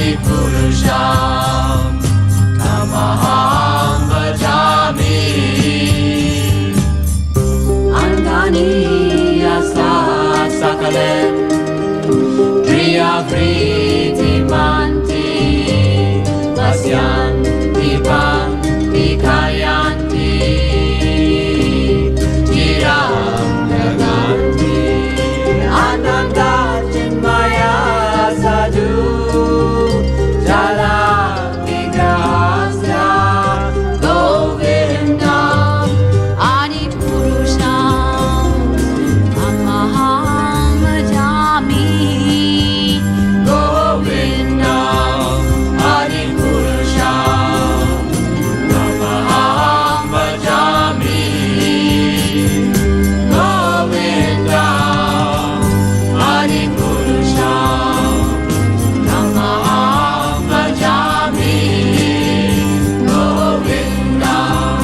Adipurusham Tamaham Vajami Andani Asa Sakalem Priya Priti Manti Vasyanti Panti Kayanti Jiram Naganti Ananda Chinmaya Sadhu Jala Vigrahasya Govindam Adipurusham Tamaham Vajami Govindam Adipurusham Tamaham Vajami Govindam Adipurusham Tamaham Vajami Govindam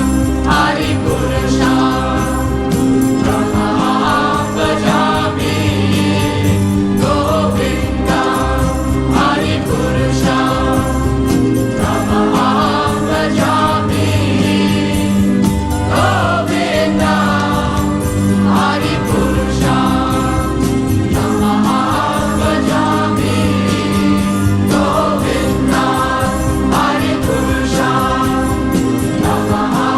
Adipurusham Tamaham Vajami Govindam Adipurusham Tamaham Vajami Govindam Adipurusham Tamaham Vajami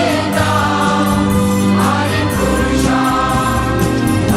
Govindam Adipurusham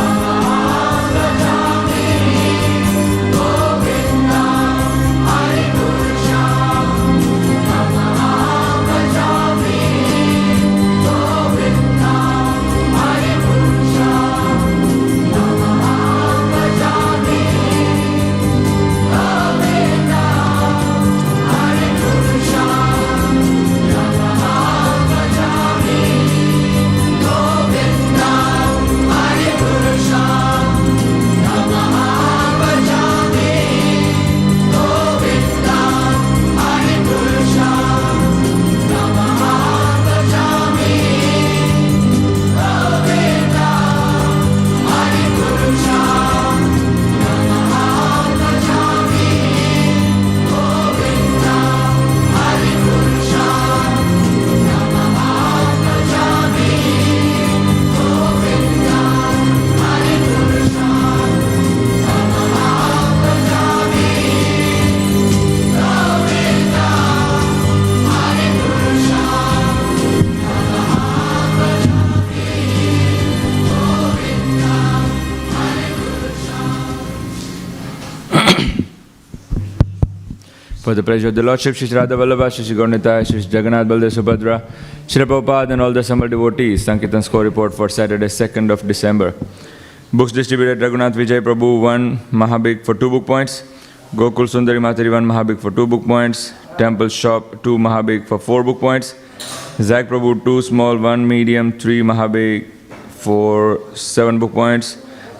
Tamaham Vajami Govindam Adipurusham Tamaham Vajami Govindam For the pleasure of the Lordship, Shri Radha Vallabha, Shri Gaurnitai, Shri Jagannath Baldev Subhadra, Shri Prabhupada and all the assembled devotees, Sankirtan score report for Saturday 2nd of December. Books distributed: Raghunath Vijay Prabhu 1 Mahabig for 2 book points, Gokul Sundari Matari 1 Mahabig for 2 book points, Temple Shop 2 Mahabig for 4 book points, Zach Prabhu 2 small 1 medium 3 Mahabig for 7 book points,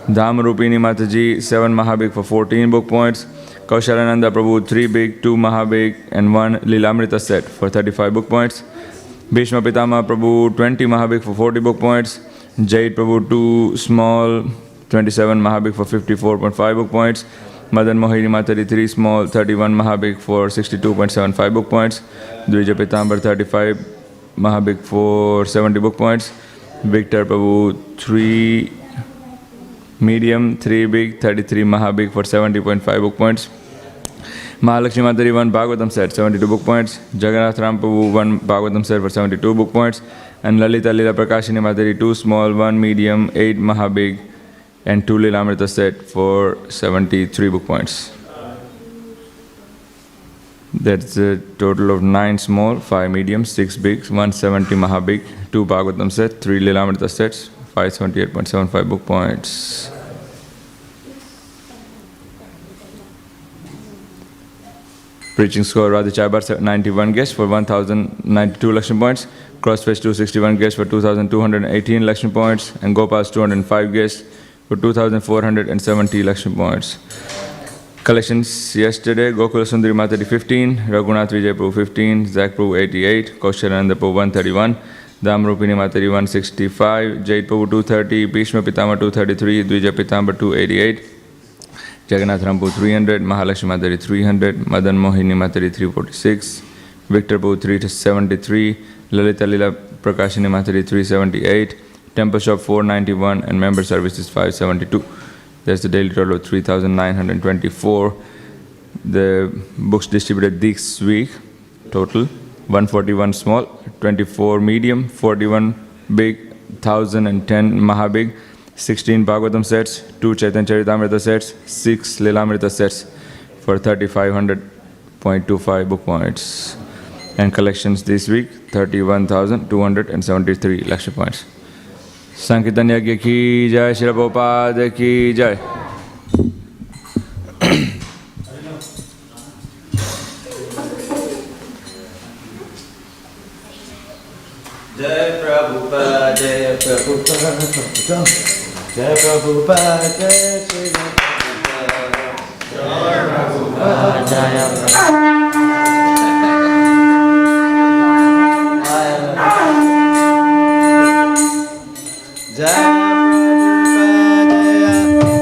Dham Rupini Mataji 7 Mahabig for 14 book points, Kaushalananda Prabhu 3 big 2 Mahabig and 1 Lilamrita set for 35 book points, Bhishma Pitama Prabhu 20 Mahabig for 40 book points, Jait Prabhu 2 small 27 Mahabig for 54.5 book points, Madan Mohini Matari 3 small 31 Mahabig for 62.75 book points, Dvija Pitambar 35 Mahabig for 70 book points, Victor Prabhu 3 medium 3 big 33 Mahabig for 70.5 book points, Mahalakshmi Matari 1 Bhagavatam set 72 book points, Jagannath Ram Prabhu 1 Bhagavatam set for 72 book points, and Lalita Lila Prakashini Matari 2 small 1 medium 8 Mahabig and 2 Lilamrita set for 73 book points. That's a total of 9 small, 5 medium, 6 big, 170 Mahabig, 2 Bhagavatam set, 3 Lilamrita sets, 578.75 book points. Preaching score: Radha Chaibar 91 guests for 1092 Lakshmi points, Crossfest 261 guests for 2218 Lakshmi points, and Gopal's 205 guests for 2470 Lakshmi points. Collections yesterday, Gokula Sundari Matadi 15, Raghunath Vijay Prabhu 15, Zach Prabhu 88, Kaushalananda Prabhu 131, Damrupini Matadi 165, Jait Prabhu 230, Bhishma Pitama 233, Dvija Pitamba 288, Jagannath Rampu 300, Mahalakshmi Matadi 300, Madan Mohini Matadi 346, Victor Prabhu 373, Lalita Lila Prakashini Matadi 378, Temple Shop 491, and Member Services 572. There's the daily total of 3,924. The books distributed this week, total 141 small, 24 medium, 41 big, 1,010 mahabig, 16 Bhagavatam sets, 2 Chaitanya Charitamrita sets, 6 Lilamrita sets for 3,500.25 book points. And collections this week, 31,273 Lakshya points. Sankirtan Yagya ki jai, Śrīla Prabhupada ki jai. Jai Prabhupada, Jai Prabhupada, Jai Prabhupada, Jai Śrīmad Bhāgavatam, Jai Prabhupada, Jai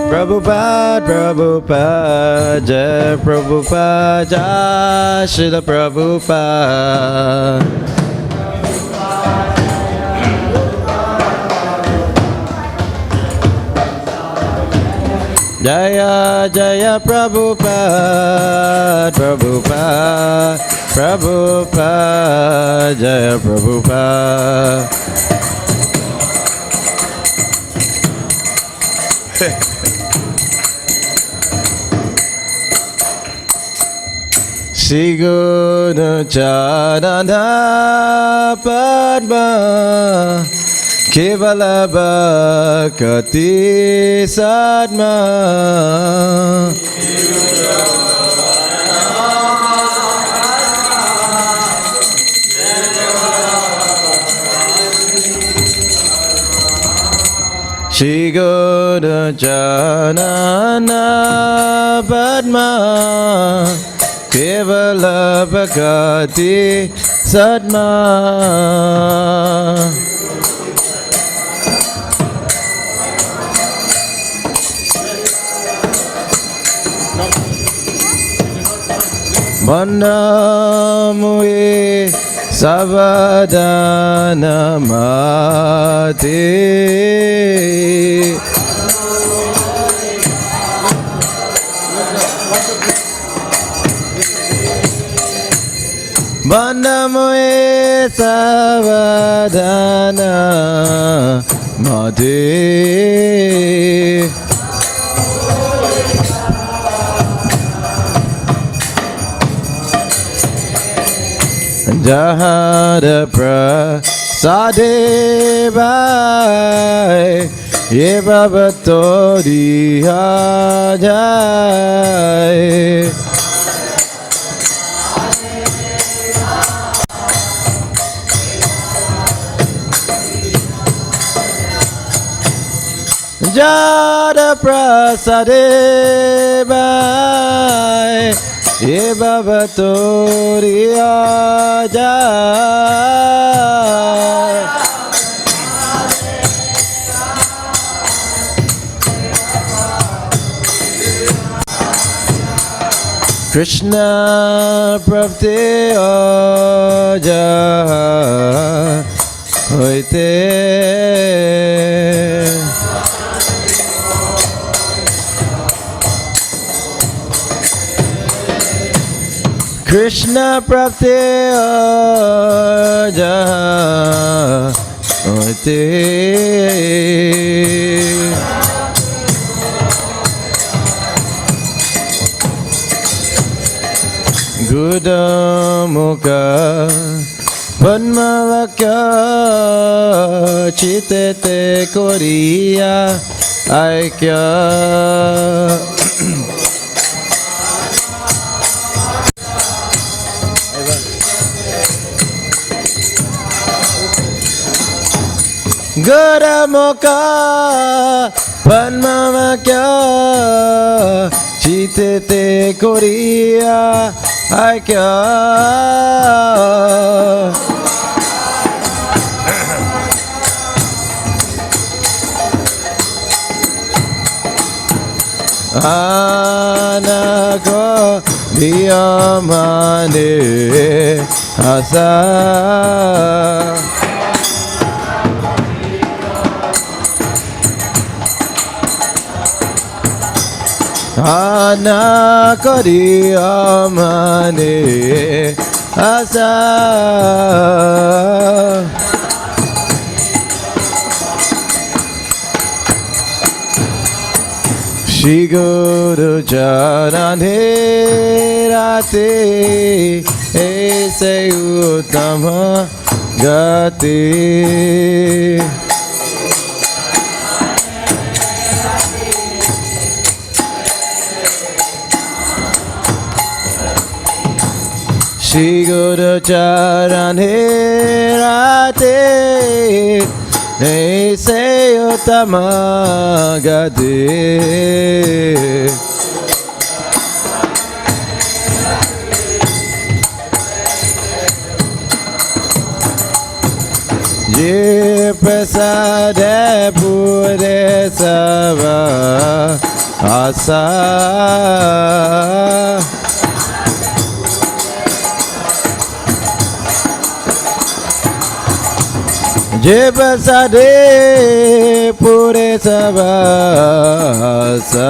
Prabhupada, Prabhupada, Jai Prabhupada, Jai Śrīla Prabhupada. Jaya Jaya Prabhupada, Prabhupada, Prabhupada, Jaya Prabhupada. Shri Guru Charana Padma Kevala Bhakti Sadma Shri Guru Charana Padma Kevala Bhakti Sadma Manamue Savadana Mate Manamue Savadana Mate Jahara Prasade Bhai Ye Bhavatori Hajai Jada Prasade Bhai Ye Bhavatori Ajay Krishna Prabhte Ajay Hoite Krishna Prabhte Ajay Hoite Gudamukha Padmavakya Chitete Koriya Aikya Gudamukha Padmavakya Chitete Korea Aikya Anako Diyamane Asa Anako Diyamane Asa Shri Guru Charane Rate Aise Uttama Gati Shri Guru Charane Rate Aise Uttama Gati Ye Prasade Pure Sava Asa Je Prasade Pure Sava Asa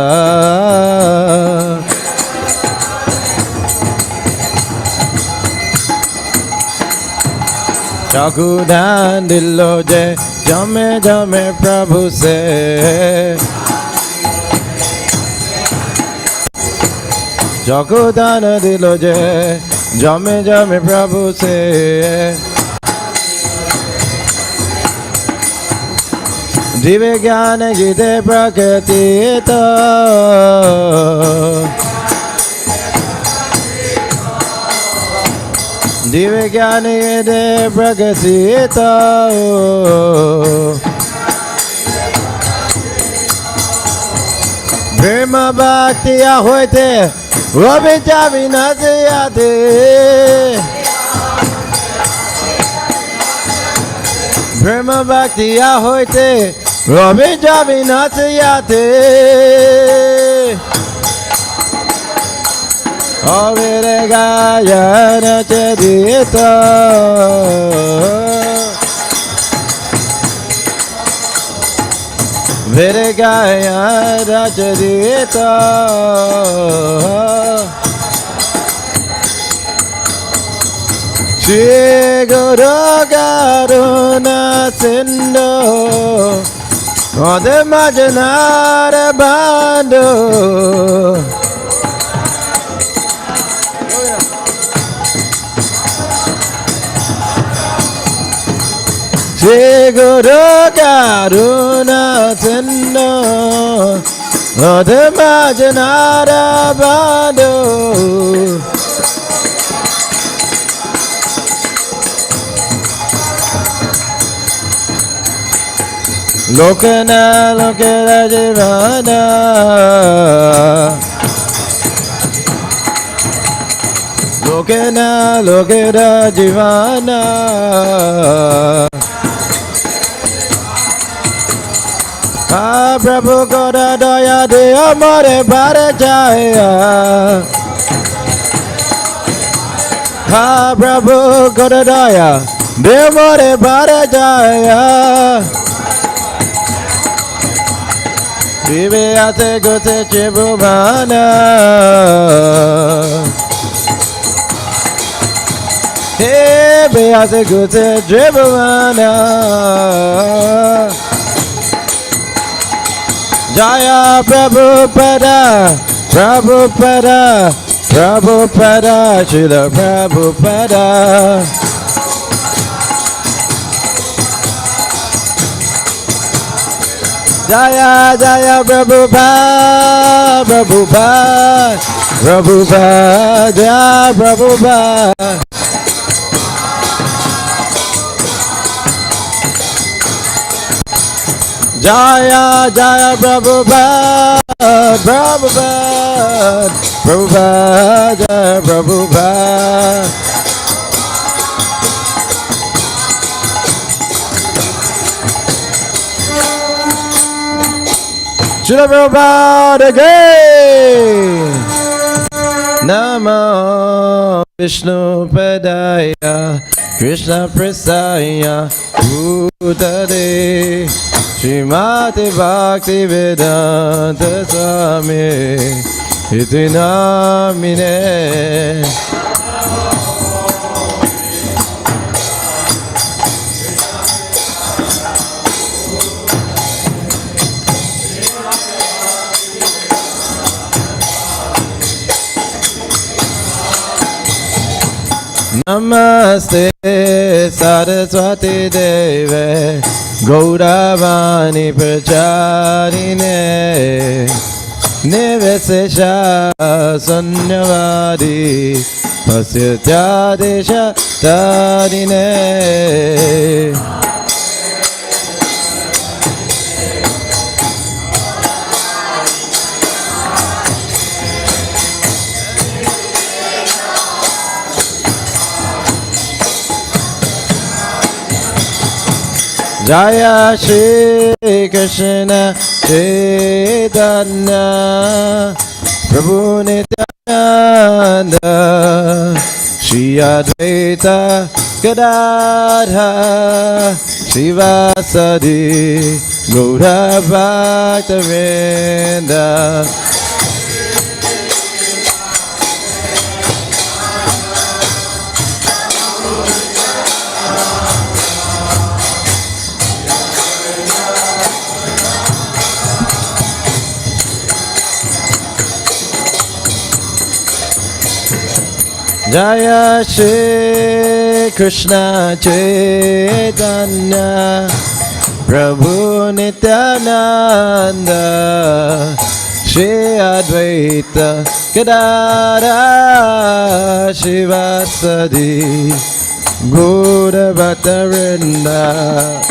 Chakudan dilo je jame jame Prabhu se Chakudan dilo je jame jame Prabhu se Dive Gyana Gite Prakriti to Dive Gyana Gite Prakriti to Brahma Bhakti Ahoite Gobi Javi Nasiyate Brahma Bhakti Ahoite Gobi Javi Nasiyate Avire Gaya Nachadita Vire Gaya Nachadita Shri Guru Karuna Sindhu Ode Majanara Bandhu Shri Guru Karuna Sindhu Ode Majanara Bandhu Lokana Lokana Jivana Lokana Lokana Jivana Ah Prabhu Koda Daya De Amore Bharajaya Ah Prabhu Koda Daya De Amore Bharajaya Vive Ate Gote Chibumana Hey Beate Gote Chibumana Jaya Prabhupada Prabhupada Prabhupada Srila Prabhupada Jaya Jaya Prabhupada Prabhupada Prabhupada Jaya Prabhupada Jaya Jaya Prabhupada Prabhupada, Prabhupada, Prabhupada. Srila Prabhupada again. Namo Vishnu Padaya Krishna Prasaya Bhutade Śrīmad Bhaktivedanta Swami Iti namine. Namaste Saraswati Deve Gauravani Pracharine Nivesesha Sanyavadi Pasyatadesha Tadine. Jaya Shri Krishna Chaitanya Prabhu Nityananda Shri Advaita Gadadhara Srivasadi Gaura Bhaktivedanta. Jaya Shri Krishna Chaitanya Prabhu Nityananda Shri Advaita Gadadhara Srivasadi Gaura Bhaktivedanta.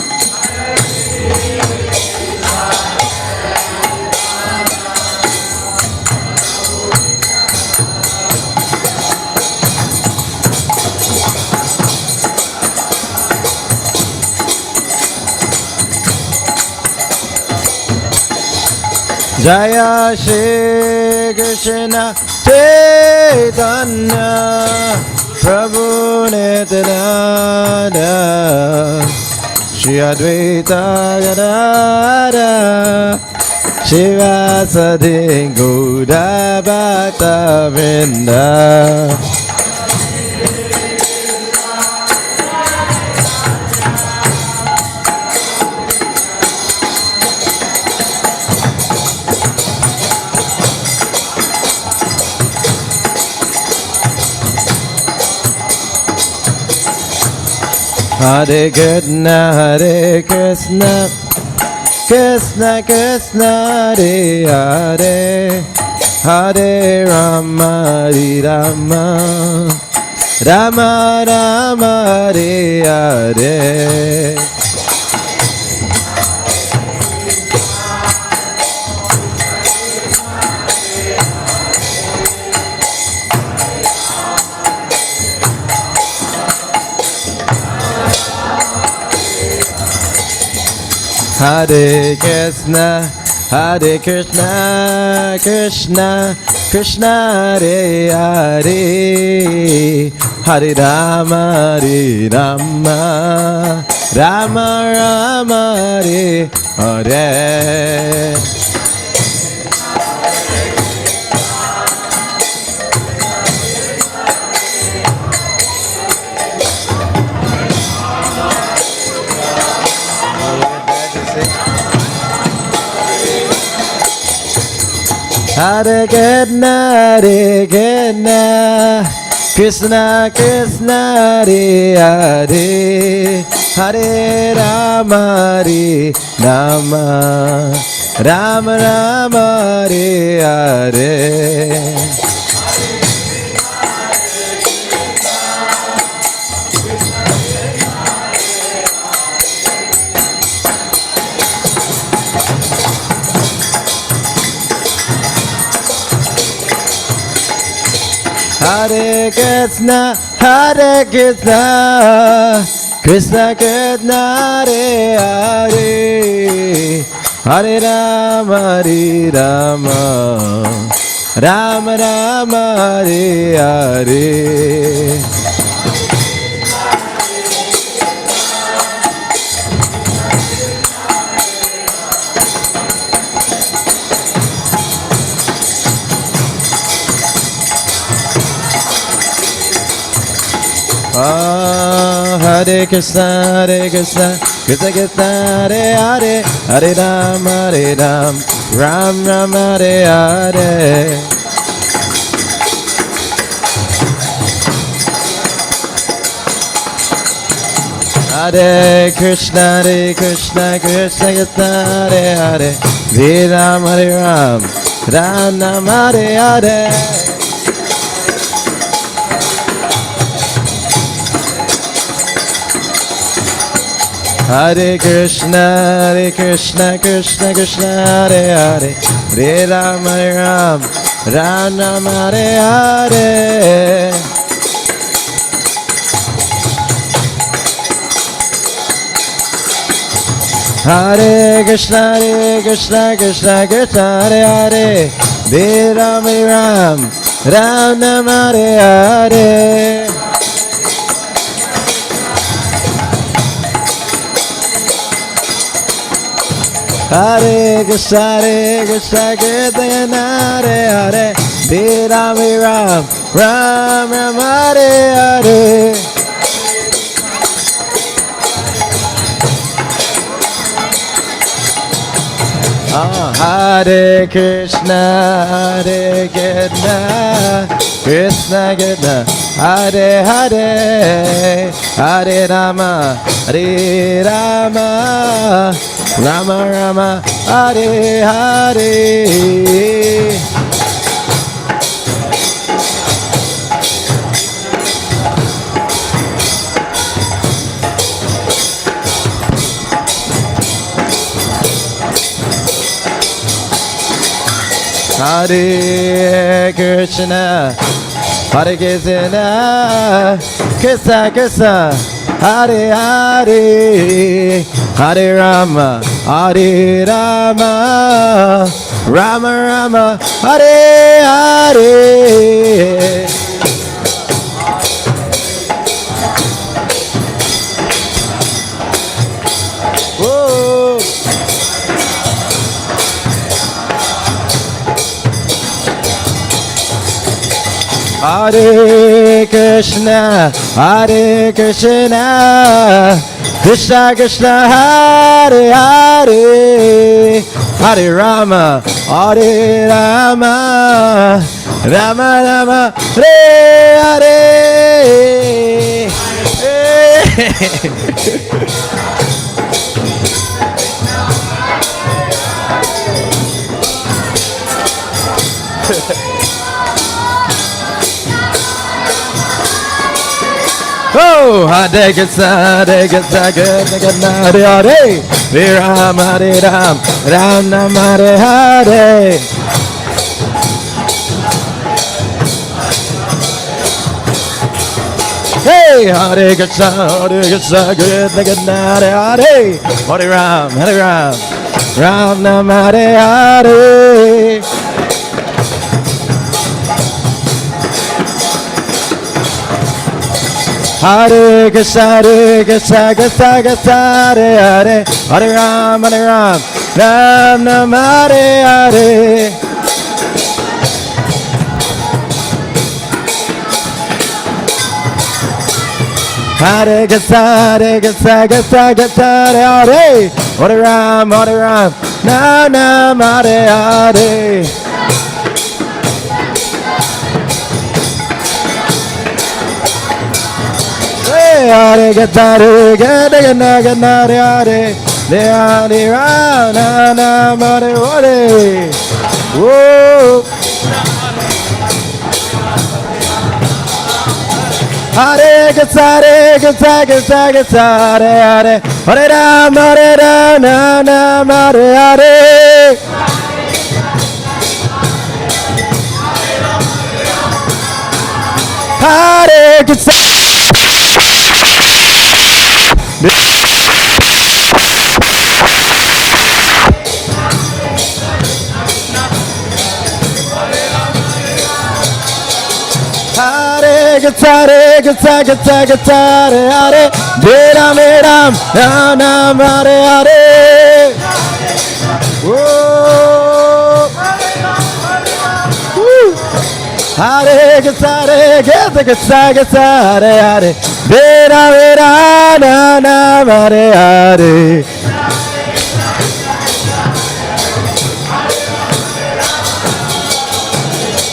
Jaya Shri Krishna Chaitanya Prabhu Nityananda Shri Advaita Gadadhara Srivasadi Gaura Bhaktivedanta. Hare Krishna, Hare Krishna, Krishna Krishna, Hare Hare, Hare Rama, Hare Rama, Rama Rama, Hare Hare. Hare Krishna, Hare Krishna, Krishna Krishna, Hare Hare, Hare Rama, Hare Rama, Rama Rama, Hare Hare. Hare Krishna, Hare Krishna, Krishna Krishna, Hare Hare, Hare Rama, Hare Rama, Rama Rama, Hare Hare. Hare Krishna, Hare Krishna, Krishna Krishna, Hare Hare, Hare Rama, Hare Rama, Rama Rama, Hare Hare. Hare Krishna, Krishna Krishna, Hare Hare, Hare Rama, Ram Rama, Hare Hare. Hare Krishna, Krishna Krishna, Hare Hare, Hare Ram, Ram Rama, Hare Hare. Hare Krishna, Krishna Krishna, Hare Hare, Hare Ram, Ram Rama, Hare Hare. Hare Krishna, Krishna Krishna, Hare Hare, Hare Ram, Ram Rama, Hare Hare. Hare Krishna, Krishna Krishna, Hare Hare, Hare Ram, Ram Rama, Hare Hare. Hare Krishna, Krishna Krishna, Hare Hare, Hare Rama, Rama Rama, Hare Hare. Hare Krishna, Hare Krishna, Krishna Krishna, Hare Hare, Hare Rama, Rama Rama, Hare Hare. Whoa. Hare Krishna, Krishna Krishna, Hare Hare, Hare Rama, Rama Rama, Hare Hare. Oh, Hare Krishna, Krishna Krishna, Hare Hare, Hare Ram, Ram Rama, Hare Hare. Hey, Hare Krishna, Krishna Krishna, Hare Hare, Hare Ram, Ram Rama, Hare Hare. Hare Krishna, Krishna Krishna, Hare Hare, Hare Ram, Ram Rama, Hare Hare. Hare Krishna, Krishna Krishna, Hare Hare, Hare Ram, Ram Rama, Hare Hare. Hare Krishna, Krishna Krishna, Hare Hare, Ram, Hare Hare. Whoa. Hare Krishna, Krishna Krishna, Hare Hare, Hare Ram, Hare Hare. Hare Krishna. Hare Krishna, Hare Krishna, Krishna Krishna, Hare Hare, Hare Ram, Ram Ram, Hare Hare. Oh, Hare Krishna, Hare Krishna, Krishna Krishna, Hare Hare, Hare Ram, Ram Ram, Hare Hare.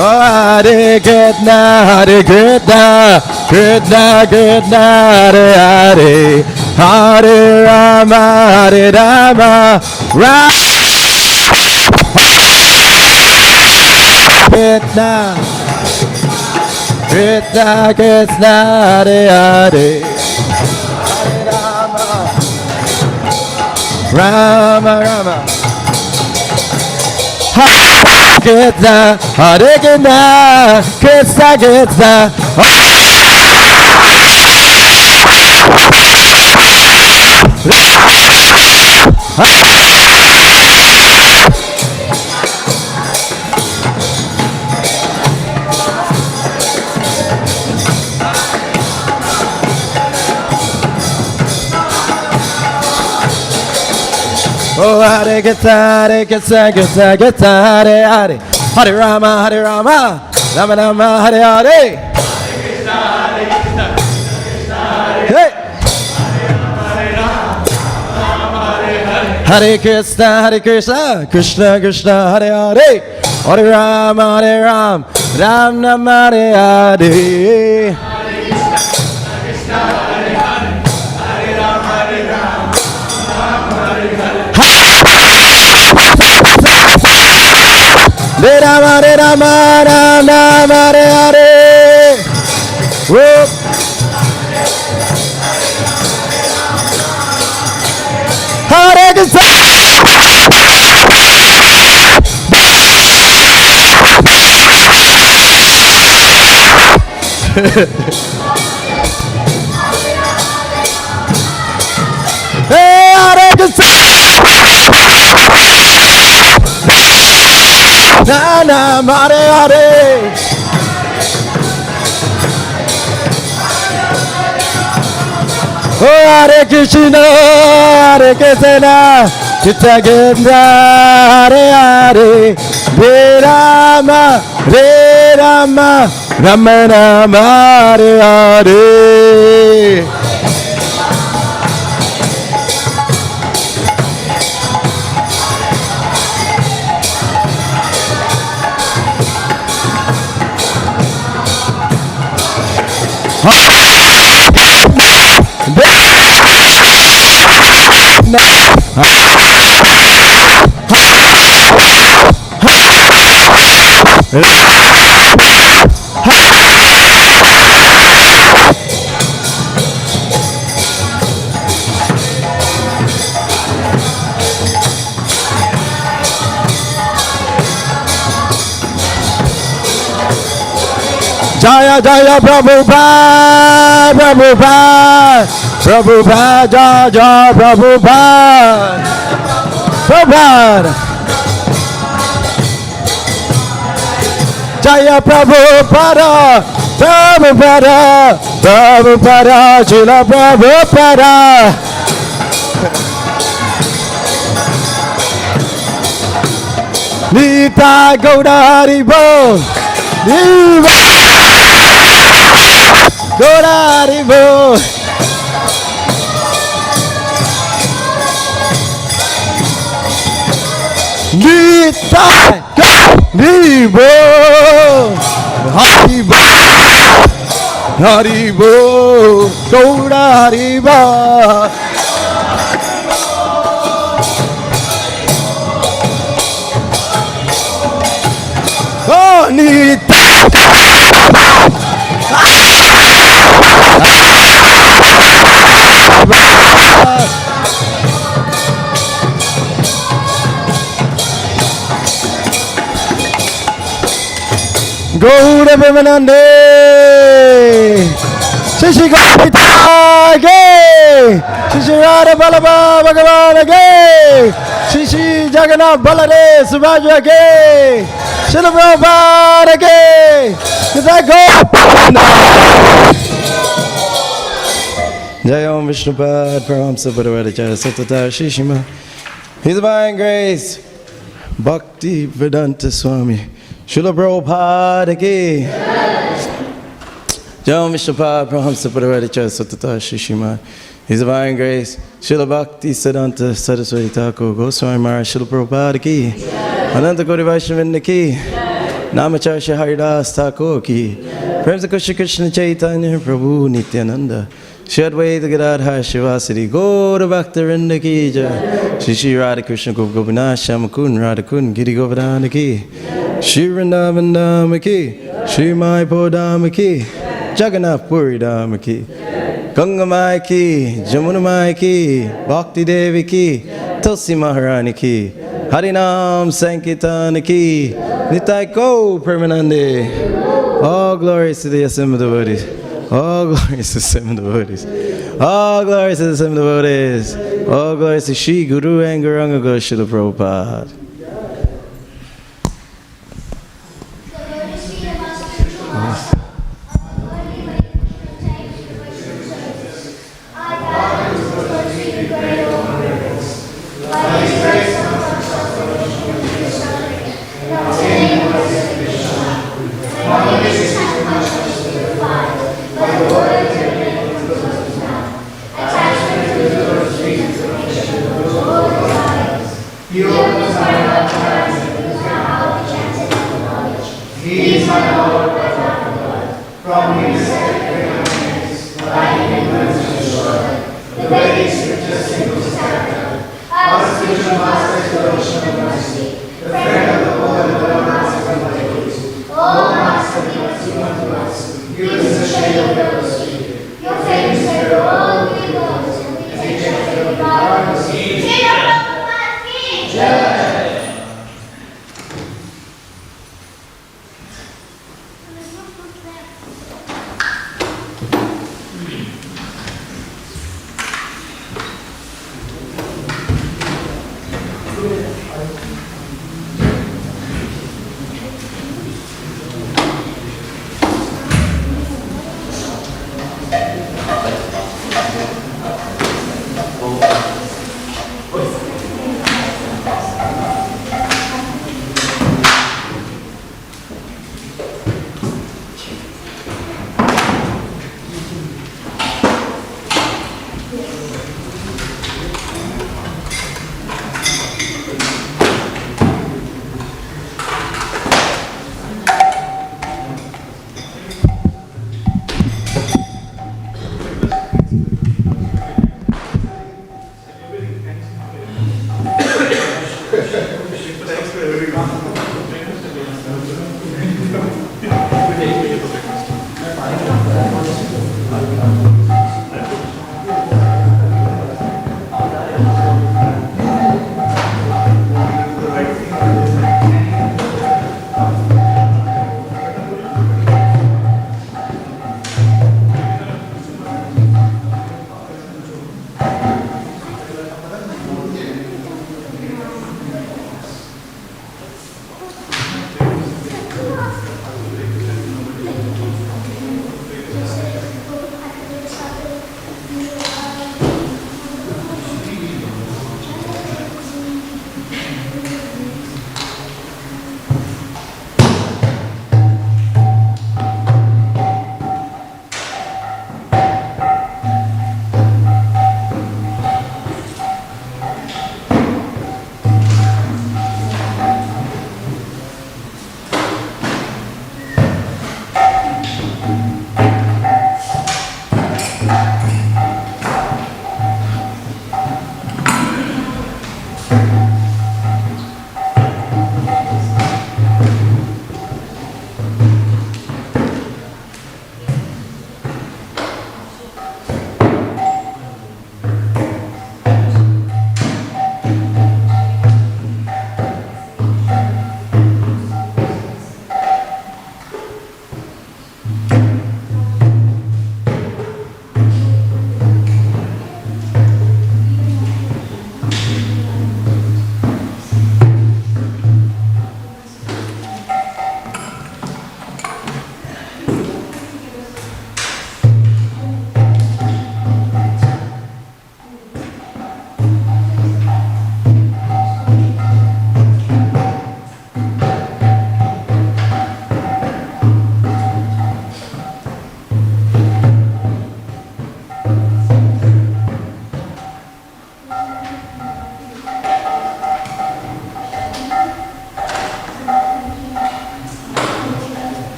Oh, Hare Krishna, Hare Krishna, Krishna Krishna, Hare Hare, Hare Rama, Hare Rama, Rama Krishna, Krishna Krishna, Hare Hare, Hare Rama, Rama Rama. Krishna, Hare Krishna, Krishna Krishna. Oh, Hare Krishna, Hare Krishna, Krishna Krishna, Hare Hare, Hare Rama, Rama Rama, Hare Hare. Hey. Hare Krishna, Krishna Krishna, Hare Hare, Hare Rama, Ram Rama, Hare Hare. Hare Rama, Ram Rama, Hare Hare. Whoop. Hare Krishna. Hey, Hare Krishna. Nana, Hare Hare. Oh, Hare Krishna, Hare Krishna, Krishna Krishna, Hare Hare, Hare Rama, Rama Rama, Hare Hare. Jaya Jaya Prabhupada, Prabhupada, Prabhupada, Jaya Jaya Prabhupada, Prabhupada. Jaya Prabhupada, Prabhupada, Prabhupada, Srila Prabhupada. Nita Gauda Haribo, Nita Gauda Haribo. Nita Haribo, Haribo, Haribo, Gauda Haribo. Oh, Nita. Gauda Premanande, Shri Shri Gaurita Ge, Shri Shri Radha Vallabha Bhagavan Ge, Shri Shri Jagannath Balade Subhadra Ge, Srila Prabhupada Ge, Jai Om Vishnupad Paramsa Bhagavata Satata Shri Shima His Divine Grace Bhaktivedanta Swami Srila Prabhupada Ki Jai Om Vishnupad Paramsa Bhagavata Satata Shri Shima His Divine Grace Srila Bhakti Siddhanta Saraswati Thakur Goswami Maharaj Srila Prabhupada Ki Ananta Koti Vaishnavinda Ki Namacharya Haridas Thakur Ki Prem se Krishna Chaitanya Prabhu Nityananda Shri Advaita Gadadhar Shivasati Gaura Bhaktivinoda Ki Jai Shri Shri Radha Krishna Gopinath Shamakun Radhakun Giri Govardhana Ki Shri Vrindavandama Ki Shri Mayapur Dhama Ki Jagannath Puri Dhama Ki Ganga Mai Ki Jamuna Mai Ki Bhakti Devi Ki Tulsi Maharani Ki Harinam Sankirtan Ki Nitai Go Permanande. All glories to the assembled devotees. All glories to the assembled devotees. All glories to the assembled devotees. All glories to Shri Guru and Gauranga Goswami Prabhupada.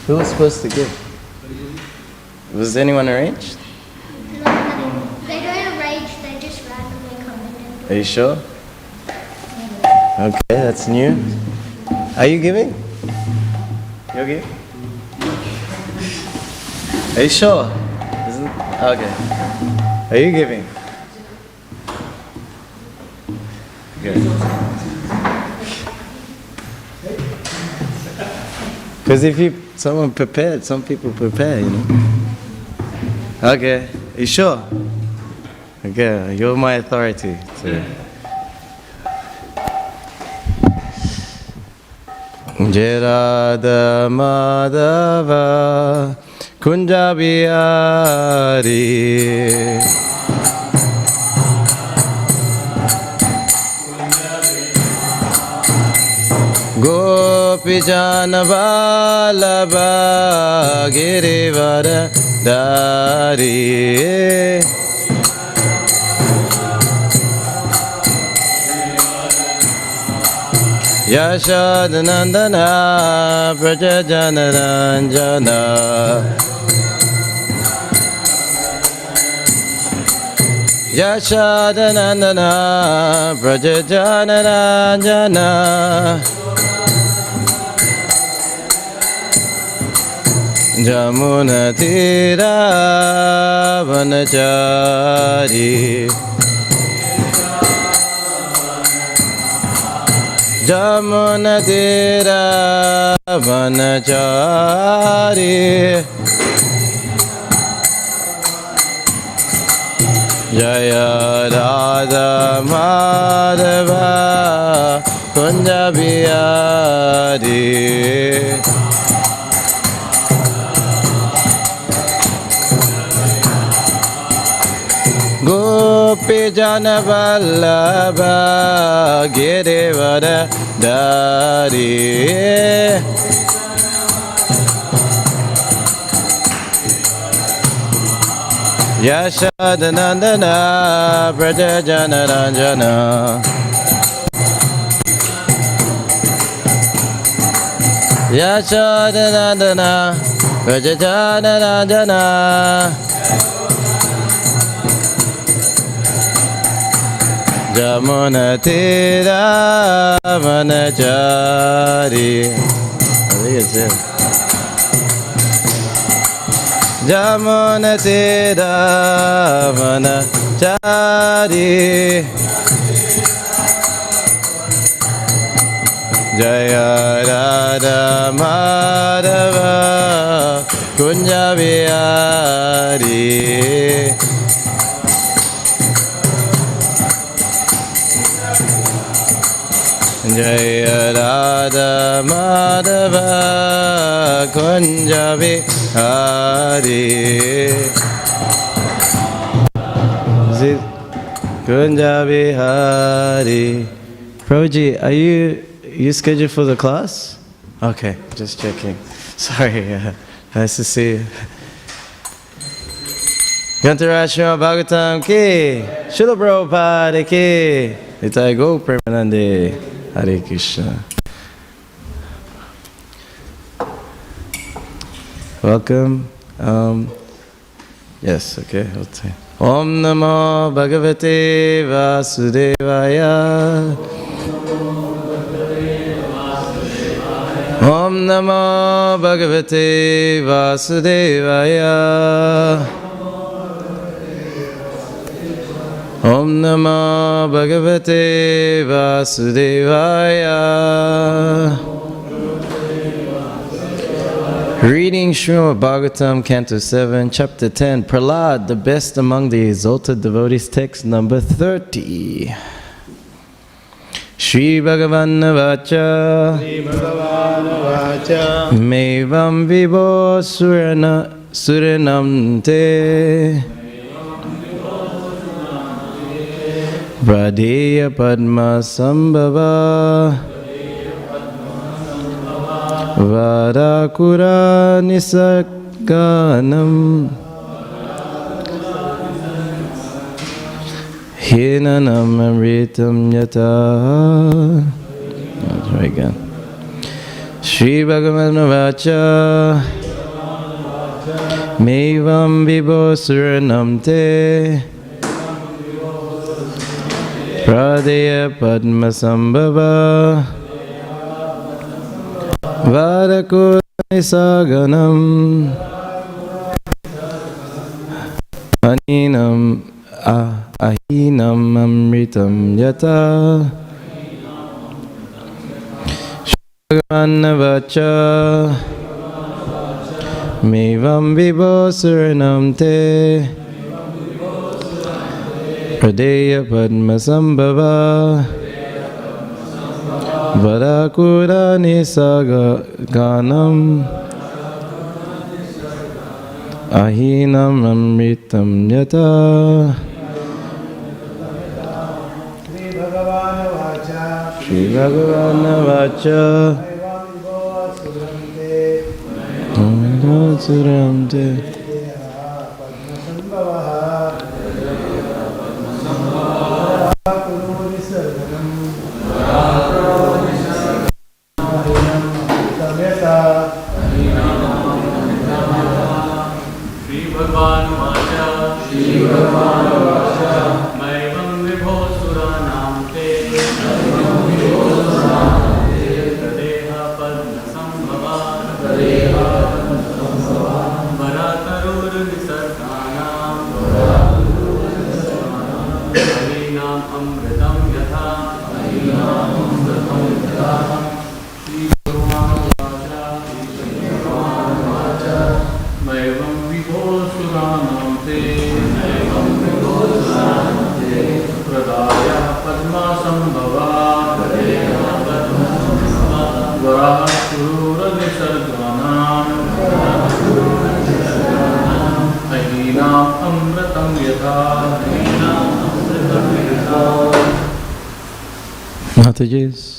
Who was supposed to give? Was anyone arranged? They don't arrange, they just randomly come in. Are you sure? Okay, that's new. Are you giving? You're giving? Are you sure? Okay. Are you giving? Good. Because someone prepared, some people prepare, you know. Okay, you sure? Okay, you're my authority. So. Jai Radha Madhava Kunja Bihari Gopi Jana Vallabha Girivara Dari Yashodanandana Prajajana Ranjana Yashodanandana Prajajana Ranjana Jamuna Tira Vanachari Jamuna Tira Vanachari Jaya Radha Madhava Kunja Bihari Gopi Jana Vallabha Girivara Dari Yashodanandana Braja Jana Ranjana Yashodanandana Braja Jana Ranjana Jamuna Tira Manachari. I think it's him. Jamuna Tira Manachari. Jaya Radha Madhava Kunja Vihari. Jaya Radha Madhava Kunja Vihari. Kunja Vihari. Prabhuji, are you scheduled for the class? Okay, just checking. Sorry, nice to see you. Śrīmad Bhāgavatam ki, Śrīla Prabhupada ki, Nitai Go Premanande. Hare Krishna. Welcome. Yes, okay. Om Namo Bhagavate Vasudevaya. Om Namo Bhagavate Vasudevaya. Om Namo Bhagavate Vasudevaya. Reading Śrīmad Bhāgavatam, Canto 7, Chapter 10, Prahlad, the best among the exalted devotees, text number 30. Shri Bhagavan Vacha Mevam Vibo Suranam Te Pradeya Padma Sambhava Varakura Nisakanam Hinanam Amritam Yata. That's right again. Shri Bhagavan Vacha Mevam Vibho Suranam Te Pradeya Padma Sambhava Varakura Nisaganam Ahinam Amritam Yata. Shri Vacha Mevam Vibho Suranam Te Pradeya Padma Sambhava Varakura Nisaganam Ahinam Amritam Yata. Shri Bhagavana Vacha Suramte Mataji's.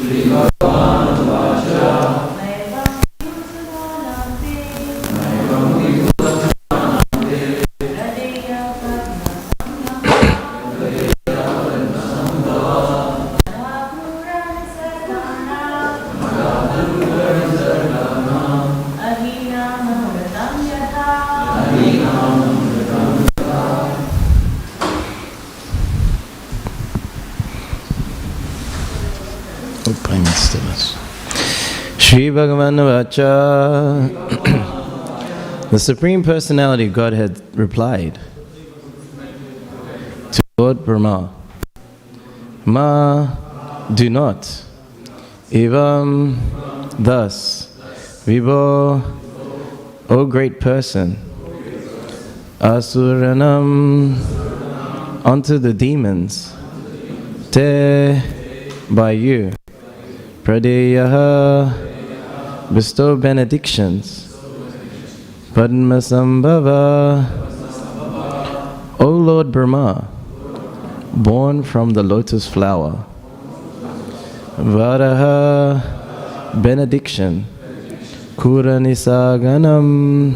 Śrīmad Bhāgavatam. The Supreme Personality of Godhead replied to Lord Brahma, Ma, do not. Evam, thus, Vibho, O great person, Asuranam, unto the demons, Te, by you, Pradeyaha, bestow benedictions, Padmasambhava, O Lord Brahma, born from the lotus flower, Varaha, benediction, Kuranisaganam,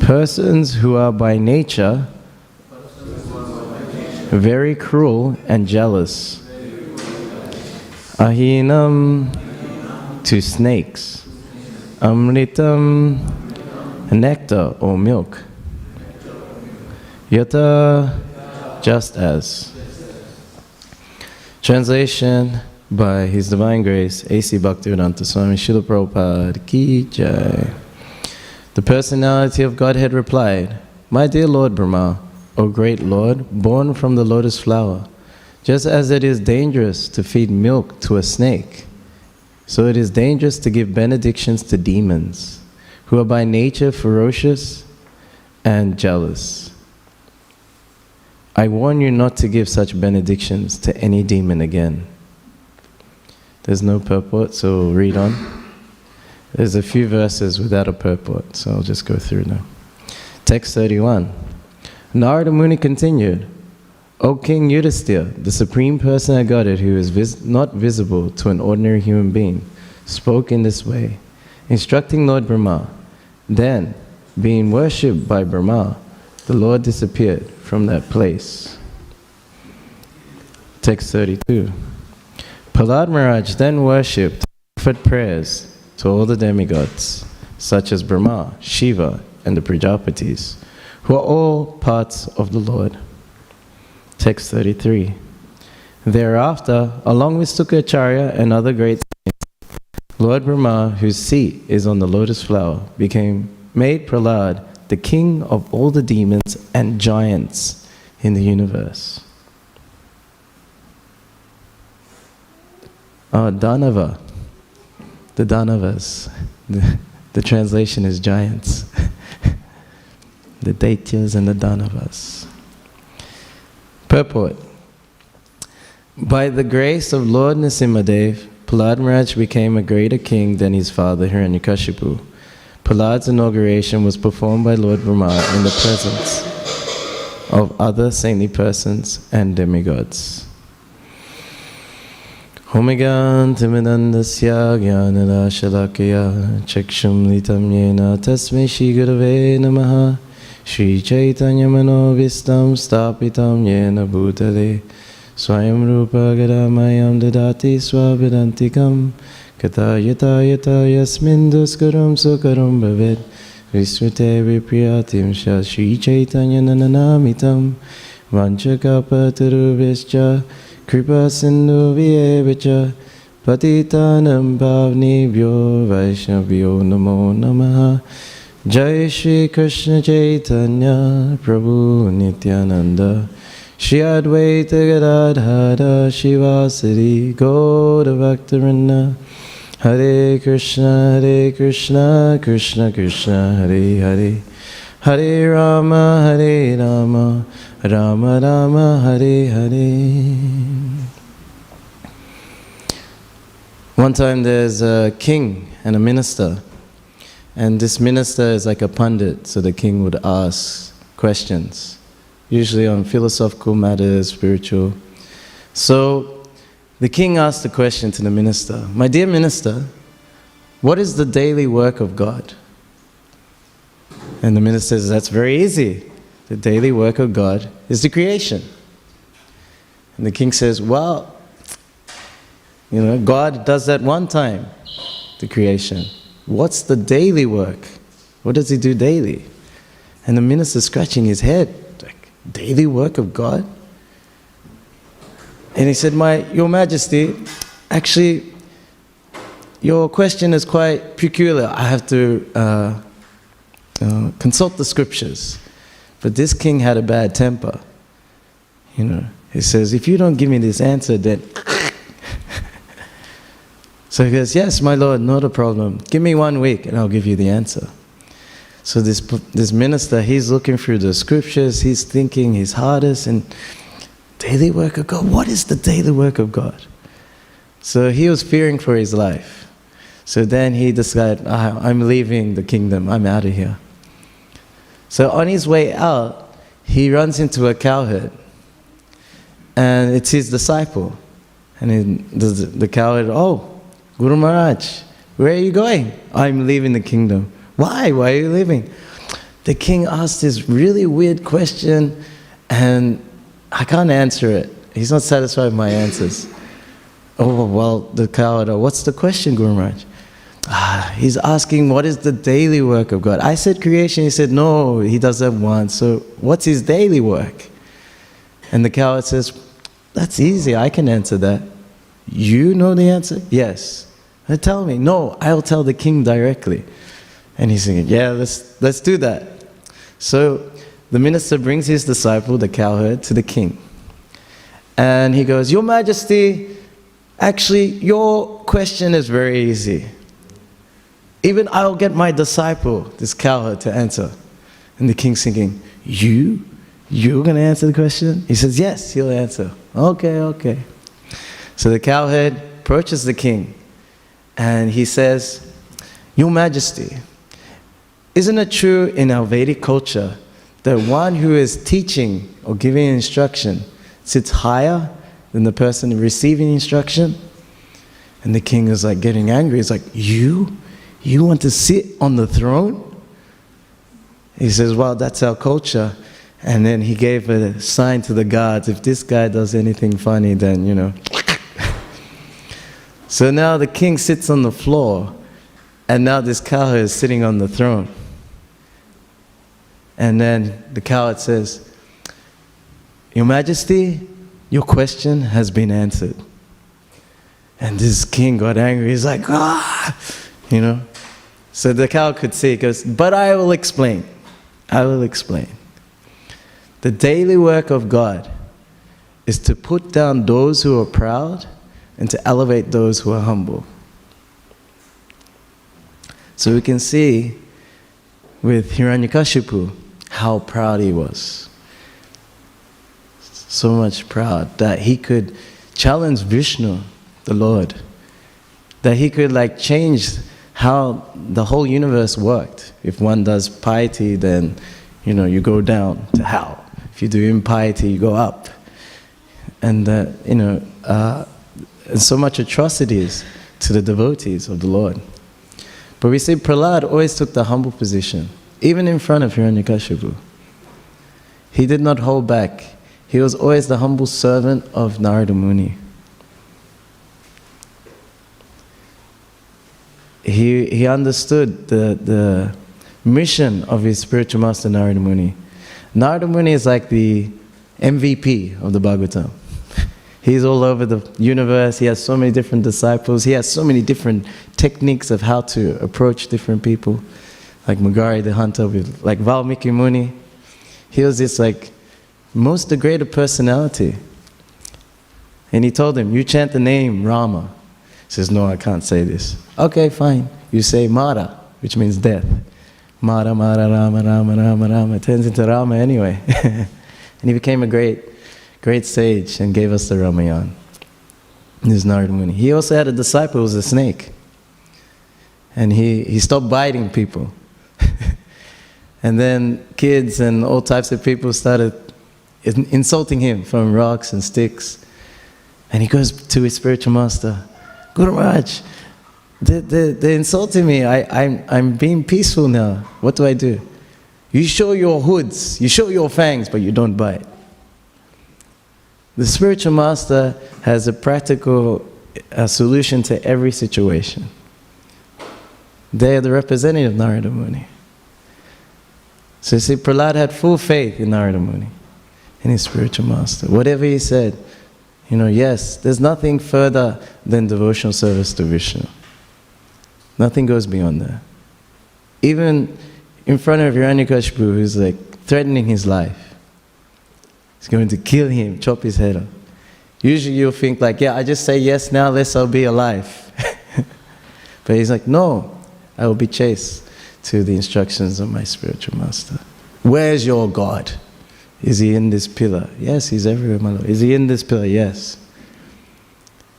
persons who are by nature very cruel and jealous, Ahinam, to snakes, Amritam, nectar or milk, Yata, just as. Translation by His Divine Grace, A.C. Bhaktivedanta Swami Srila Prabhupada Ki Jai. The Personality of Godhead replied, My dear Lord Brahma, O great Lord, born from the lotus flower, just as it is dangerous to feed milk to a snake, so it is dangerous to give benedictions to demons, who are by nature ferocious and jealous. I warn you not to give such benedictions to any demon again. There's no purport, so we'll read on. There's a few verses without a purport, so I'll just go through now. Text 31. Narada Muni continued, O King Yudhisthira, the Supreme Person of Godhead, who is not visible to an ordinary human being, spoke in this way, instructing Lord Brahma. Then, being worshipped by Brahma, the Lord disappeared from that place. Text 32. Prahlad Maharaj then worshipped, offered prayers to all the demigods, such as Brahma, Shiva, and the Prajapatis, who are all parts of the Lord. Text 33. Thereafter, along with ISKCON and other great saints, Lord Brahma, whose seat is on the lotus flower, made Prahlad the king of all the demons and giants in the universe. Danava, the Danavas. The translation is giants. The Daityas and the Danavas. Purport. By the grace of Lord Nrsimhadev, Prahlad Maharaj became a greater king than his father Hiranyakashipu. Prahlad's inauguration was performed by Lord Brahma in the presence of other saintly persons and demigods. Homigan Timidandasya Gyanada Shalakya Chakshum Litam Yena Tasme Shri Gurave Namaha Shri Chaitanya Manovistam Stapitam Yena Bhutale Swayam Rupa Gadamayam Dadati Swavidantikam Kata Yata Yata Yasmin Duskaram Sukaram Bhavet Visvite Vipriyatim Sha Shri Chaitanya Nananamitam Vanchakapa Turubhischa Kripa Sindhu Vyevacha Patitanam Bhavnibhyo Vaishnavyo Namo Namaha Jai Shri Krishna Chaitanya Prabhu Nityananda Shri Advaita Gadadhara Shivasari Gaura Bhaktivinoda Hare Krishna Krishna Krishna Hare Hare Hare Rama Rama Rama Hare Hare. One time there's a king and a minister, and this minister is like a pundit, so the king would ask questions, usually on philosophical matters, spiritual. So the king asked the question to the minister, "My dear minister, what is the daily work of God?" And the minister says, "That's very easy. The daily work of God is the creation." And the king says, "Well, God does that one time, the creation. What's the daily work? What does he do daily?" And the minister's scratching his head, like, daily work of God? And he said, Your Majesty, actually, your question is quite peculiar. I have to consult the scriptures. But this king had a bad temper. He says, "If you don't give me this answer, then..." So he goes, "Yes, my lord, not a problem. Give me 1 week and I'll give you the answer." So this minister, he's looking through the scriptures, he's thinking his hardest, and daily work of God, what is the daily work of God? So he was fearing for his life. So then he decided, I'm leaving the kingdom, I'm out of here. So on his way out, he runs into a cowherd, and it's his disciple. And the cowherd, "Oh, Guru Maharaj, where are you going?" "I'm leaving the kingdom." "Why? Why are you leaving?" The king asked this really weird question, and I can't answer it. He's not satisfied with my answers. "Oh, well," the cowherd, "what's the question, Guru Maharaj?" He's asking, what is the daily work of God? I said creation. He said, no, he does that once. So what's his daily work? And the cowherd says, "That's easy. I can answer that." "You know the answer?" "Yes." "Tell me." "No, I'll tell the king directly." And he's thinking, "Yeah, let's do that." So the minister brings his disciple, the cowherd, to the king. And he goes, "Your Majesty, actually, your question is very easy. Even I'll get my disciple, this cowherd, to answer." And the king's thinking, You're going to answer the question?" He says, "Yes, he'll answer." Okay. So the cowherd approaches the king, and he says, "Your Majesty, isn't it true in our Vedic culture that one who is teaching or giving instruction sits higher than the person receiving instruction?" And the king is like getting angry. He's like, You want to sit on the throne?" He says, "Well, that's our culture." And then he gave a sign to the guards, if this guy does anything funny, then, So now the king sits on the floor, and now this cowherd is sitting on the throne. And then the cowherd says, "Your Majesty, your question has been answered." And this king got angry. He's like, So the cowherd could see, he goes, "But I will explain. I will explain. The daily work of God is to put down those who are proud and to elevate those who are humble." So we can see with Hiranyakashipu how proud he was. So much proud that he could challenge Vishnu, the Lord. That he could change how the whole universe worked. If one does piety, then you go down to hell. If you do impiety, you go up. And and so much atrocities to the devotees of the Lord. But we see Prahlad always took the humble position, even in front of Hiranyakashipu. He did not hold back. He was always the humble servant of Narada Muni. He understood the mission of his spiritual master Narada Muni. Narada Muni is like the MVP of the Bhagavatam. He's all over the universe. He has so many different disciples. He has so many different techniques of how to approach different people. like Mugari the hunter, with like Valmiki Muni. He was this like most degraded personality. And he told him, you chant the name Rama. He says, no, I can't say this. Okay, fine. You say Mara, which means death. Mara, Mara, Rama, Rama, Rama, Rama. It turns into Rama anyway. And he became a great sage and gave us the Ramayana. This is Narada Muni. He also had a disciple who was a snake. And he stopped biting people. And then kids and all types of people started insulting him from rocks and sticks. And he goes to his spiritual master, Guru Maharaj, they're insulting me. I'm being peaceful now. What do I do? You show your hoods, you show your fangs, but you don't bite. The spiritual master has a practical solution to every situation. They are the representative of Narada Muni. So you see, Prahlad had full faith in Narada Muni, in his spiritual master. Whatever he said, yes, there's nothing further than devotional service to Vishnu. Nothing goes beyond that. Even in front of Hiranyakashipu, who's like threatening his life. He's going to kill him, chop his head off. Usually you'll think like, I just say yes now, lest I'll be alive. But he's like, no, I will be chaste to the instructions of my spiritual master. Where's your God? Is he in this pillar? Yes, he's everywhere, my Lord. Is he in this pillar? Yes.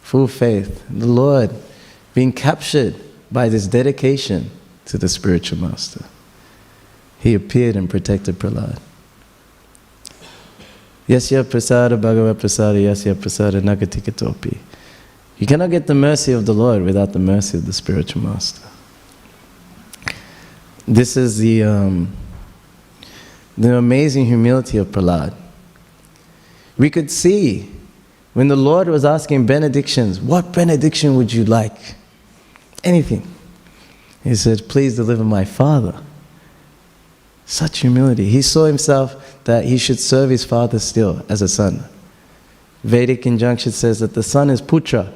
Full faith. The Lord being captured by this dedication to the spiritual master. He appeared and protected Prahlad. Yasya prasada bhagavad prasada yasya prasada nagatikatopi. You cannot get the mercy of the Lord without the mercy of the spiritual master. This is the amazing humility of Prahlad. We could see when the Lord was asking benedictions, what benediction would you like? Anything. He said, please deliver my father. Such humility. He saw himself that he should serve his father still as a son. Vedic injunction says that the son is putra.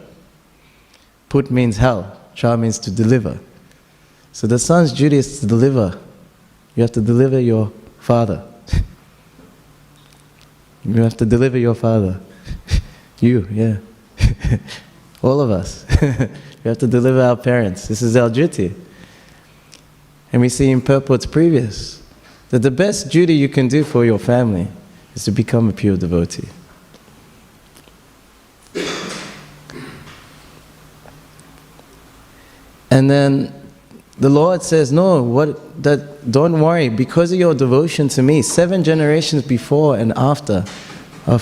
Put means hell. Tra means to deliver. So the son's duty is to deliver. You have to deliver your father. You have to deliver your father. You, yeah. All of us. We have to deliver our parents. This is our duty. And we see in purports previous that the best duty you can do for your family is to become a pure devotee. And then the Lord says, don't worry, because of your devotion to me, 7 generations before and after are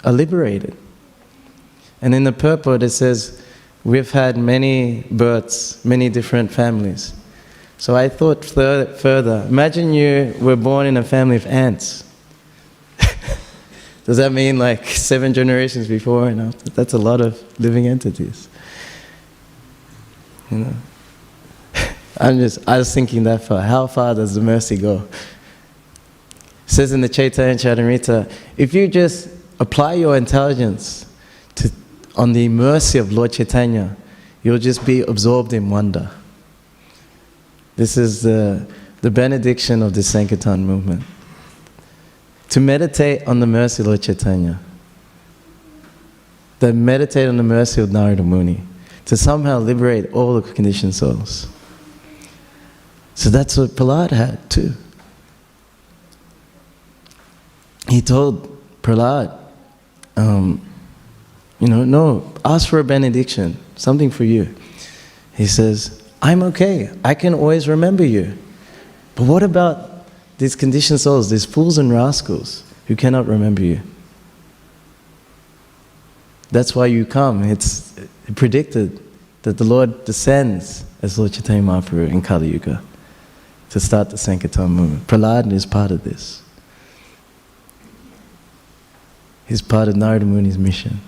liberated. And in the purport it says, we've had many births, many different families. So I thought further. Imagine you were born in a family of ants. Does that mean like 7 generations before and after? That's a lot of living entities. I was thinking that far. How far does the mercy go? It says in the Chaitanya Charitamrita, if you just apply your intelligence on the mercy of Lord Chaitanya, you'll just be absorbed in wonder. This is the benediction of the Sankirtan movement. To meditate on the mercy of Lord Chaitanya. To meditate on the mercy of Narada Muni. To somehow liberate all the conditioned souls. So that's what Prahlad had too. He told Prahlad, no, ask for a benediction, something for you. He says, I'm okay, I can always remember you. But what about these conditioned souls, these fools and rascals who cannot remember you? That's why you come. It's predicted that the Lord descends as Lord Chaitanya Mahaprabhu in Kali Yuga to start the Sankirtan movement. Prahlad is part of this. He's part of Narada Muni's mission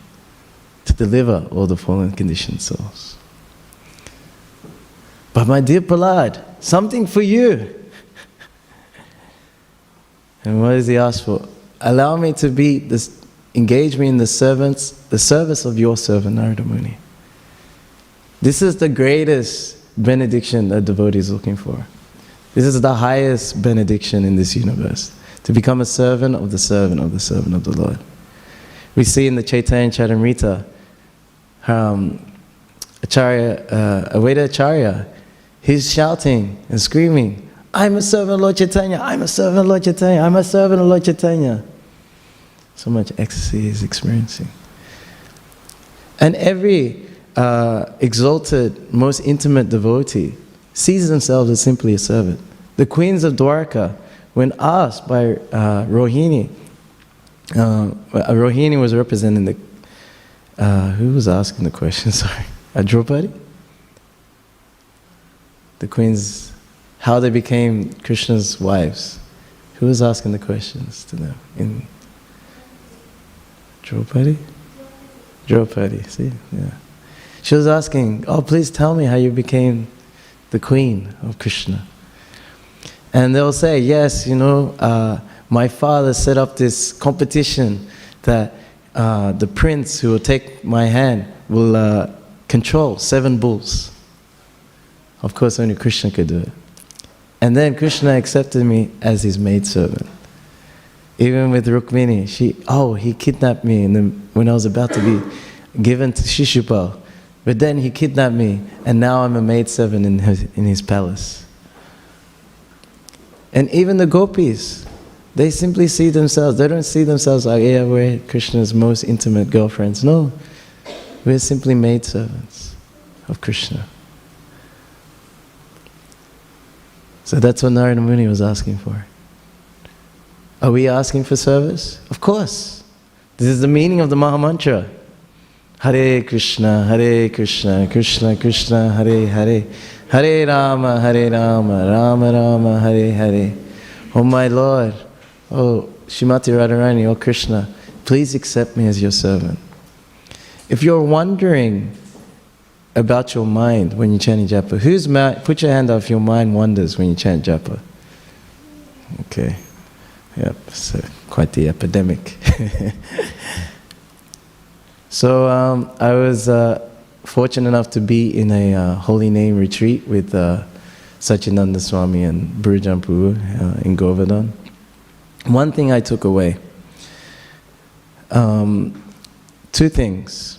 to deliver all the fallen conditioned souls. But my dear Prahlad, something for you. And what does he ask for? Allow me to engage me in the service of your servant Narada Muni. This is the greatest benediction a devotee is looking for. This is the highest benediction in this universe. To become a servant of the servant of the servant of the Lord. We see in the Chaitanya Charitamrita, Acharya, he's shouting and screaming, I'm a servant of Lord Chaitanya, I'm a servant of Lord Chaitanya, I'm a servant of Lord Chaitanya. So much ecstasy he's experiencing. And every exalted, most intimate devotee sees themselves as simply a servant. The queens of Dwarka, when asked by Rohini, Rohini was representing the, who was asking the question, sorry, Draupadi? The queens, how they became Krishna's wives. Who was asking the questions to them? In Draupadi? Draupadi, see? Yeah. She was asking, oh, please tell me how you became the queen of Krishna. And they'll say, yes, you know, my father set up this competition that the prince who will take my hand will control 7 bulls. Of course, only Krishna could do it. And then Krishna accepted me as his maidservant. Even with Rukmini, he kidnapped me when I was about to be given to Shishupal. But then he kidnapped me, and now I'm a maidservant in his palace. And even the gopis, they simply see themselves, they don't see themselves like, yeah, we're Krishna's most intimate girlfriends. No, we're simply maidservants of Krishna. So that's what Narada Muni was asking for. Are we asking for service? Of course. This is the meaning of the Maha Mantra. Hare Krishna, Krishna Krishna, Hare Hare. Hare Rama, Rama Rama, Hare Hare. Oh my Lord, oh Srimati Radharani, oh Krishna, please accept me as your servant. If you're wondering about your mind when you chant japa, put your hand up if your mind wanders when you chant japa. Okay, yep, so quite the epidemic. So I was fortunate enough to be in a holy name retreat with Satchidananda Swami and Burujan Prabhu in Govardhan. One thing I took away, 2 things.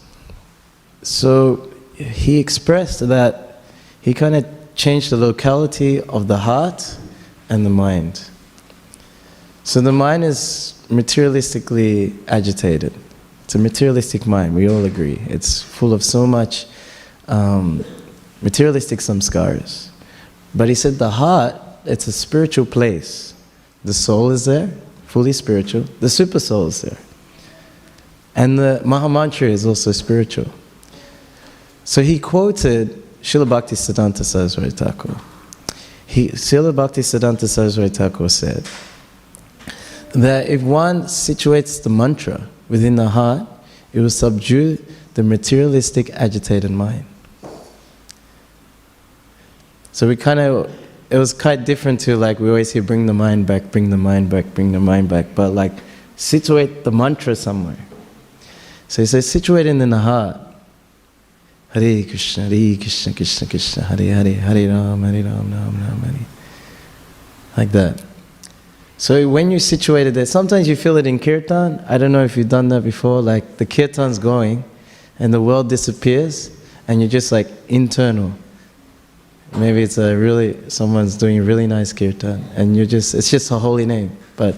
So he expressed that he kind of changed the locality of the heart and the mind. So the mind is materialistically agitated. It's a materialistic mind, we all agree. It's full of so much materialistic samskaras. But he said the heart, it's a spiritual place. The soul is there, fully spiritual. The super soul is there. And the Maha Mantra is also spiritual. So he quoted Srila Bhaktisiddhanta Saraswati Thakur. Srila Bhaktisiddhanta Saraswati Thakur said that if one situates the mantra within the heart, it will subdue the materialistic agitated mind. So it was quite different to like we always hear bring the mind back, bring the mind back, bring the mind back, but like situate the mantra somewhere. So he says situate it in the heart. Hare Krishna, Krishna Krishna, Hare Hare, Hare Ram, Ram Ram, Hare. Like that. So when you situate it there, sometimes you feel it in kirtan. I don't know if you've done that before, like the kirtan's going and the world disappears and you're just like internal. Maybe it's someone's doing a really nice kirtan and it's just a holy name, but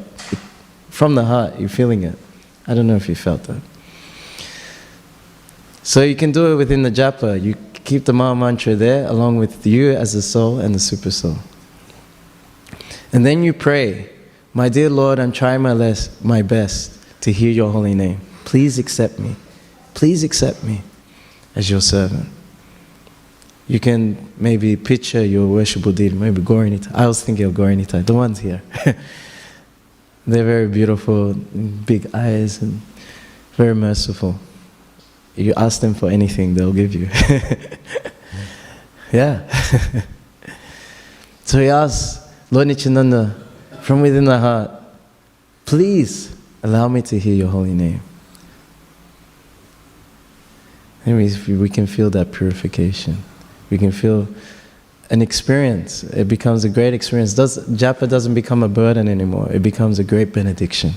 from the heart you're feeling it. I don't know if you felt that. So you can do it within the japa. You keep the Maha Mantra there along with you as the soul and the super soul. And then you pray, my dear Lord, I'm trying my best to hear your holy name. Please accept me. Please accept me as your servant. You can maybe picture your worshipful deity, maybe Gaura-Nitai. I was thinking of Gaura-Nitai, the ones here. They're very beautiful, big eyes, and very merciful. You ask them for anything, they'll give you. Yeah. So he asked Lord Nityananda, from within the heart, please allow me to hear your holy name. And we can feel that purification. We can feel an experience. It becomes a great experience. Japa doesn't become a burden anymore. It becomes a great benediction.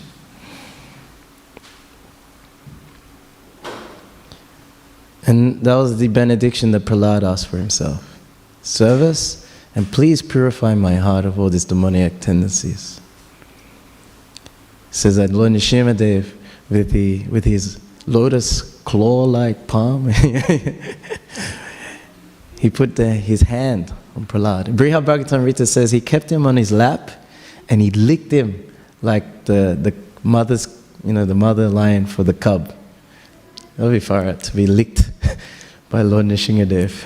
And that was the benediction that Prahlad asked for himself. Service, and please purify my heart of all these demoniac tendencies. It says that Lord Nrsimhadev, with his lotus claw-like palm, he put his hand on Prahlad. Brihad Bhagavatam says he kept him on his lap and he licked him like the mother's, the mother lion for the cub. That would be far out to be licked by Lord Nrsimhadev.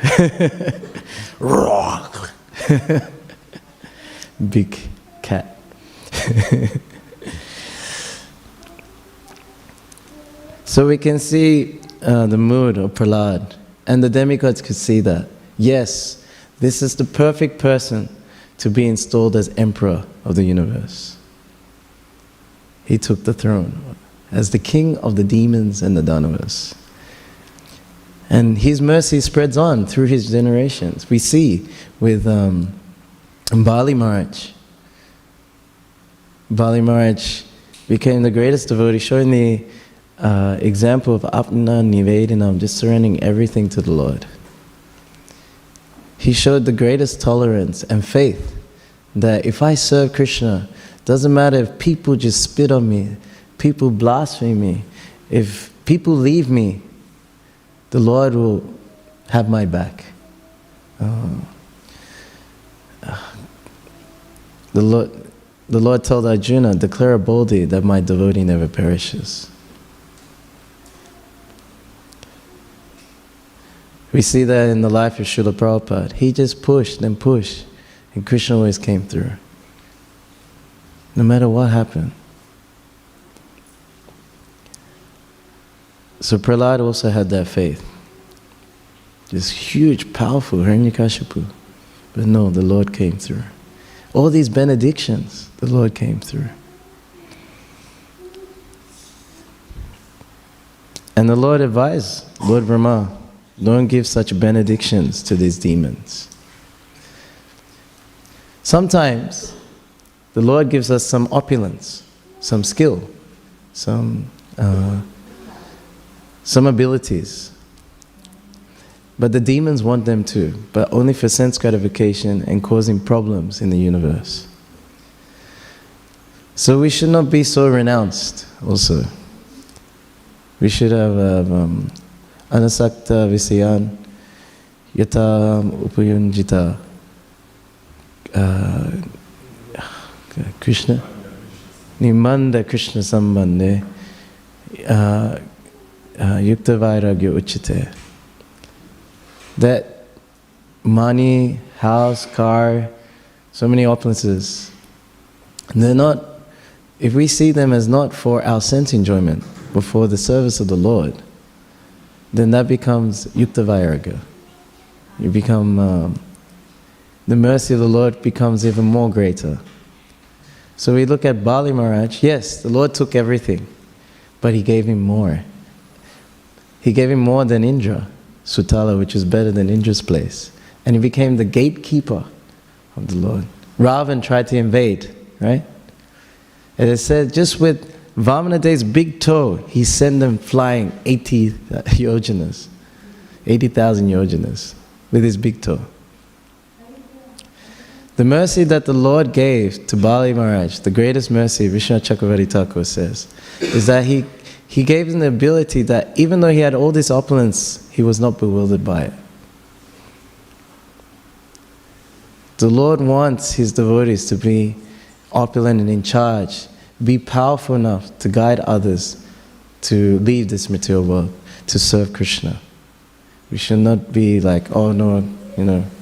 Big cat. So we can see the mood of Prahlad, and the demigods could see that. Yes, this is the perfect person to be installed as emperor of the universe. He took the throne as the king of the demons and the Danavas. And his mercy spreads on through his generations. We see with Bali Maharaj. Bali Maharaj became the greatest devotee, showing the example of apna nivedinam, just surrendering everything to the Lord. He showed the greatest tolerance and faith that if I serve Krishna, doesn't matter if people just spit on me, people blaspheme me, if people leave me, the Lord will have my back. The Lord told Arjuna, declare boldly that my devotee never perishes. We see that in the life of Srila Prabhupada. He just pushed and pushed, and Krishna always came through. No matter what happened. So Prahlad also had that faith. This huge, powerful Hiranyakashipu. But no, the Lord came through. All these benedictions, the Lord came through. And the Lord advised Lord Brahma, don't give such benedictions to these demons. Sometimes the Lord gives us some opulence, some skill, some abilities. But the demons want them too, but only for sense gratification and causing problems in the universe. So we should not be so renounced also. We should have anasakta visayan yata upayunjita Krishna nimanda Krishna sambande yukta vairagya uchite. That money, house, car, so many opulences, they're not, if we see them as not for our sense enjoyment, but for the service of the Lord, then that becomes yukta vairagya. You become, the mercy of the Lord becomes even more greater. So we look at Bali Maharaj, yes, the Lord took everything, but He gave him more. He gave him more than Indra. Sutala, which is better than Indra's place. And he became the gatekeeper of the Lord. Ravan tried to invade, right? And it said just with Vamanadeva's big toe, he sent them flying 80 yojanas, 80,000 yojanas with his big toe. The mercy that the Lord gave to Bali Maharaj, the greatest mercy, Vishnu Chakravarti Thakur says, is that He gave him the ability that even though he had all this opulence, he was not bewildered by it. The Lord wants His devotees to be opulent and in charge, be powerful enough to guide others to leave this material world, to serve Krishna. We should not be like, oh no,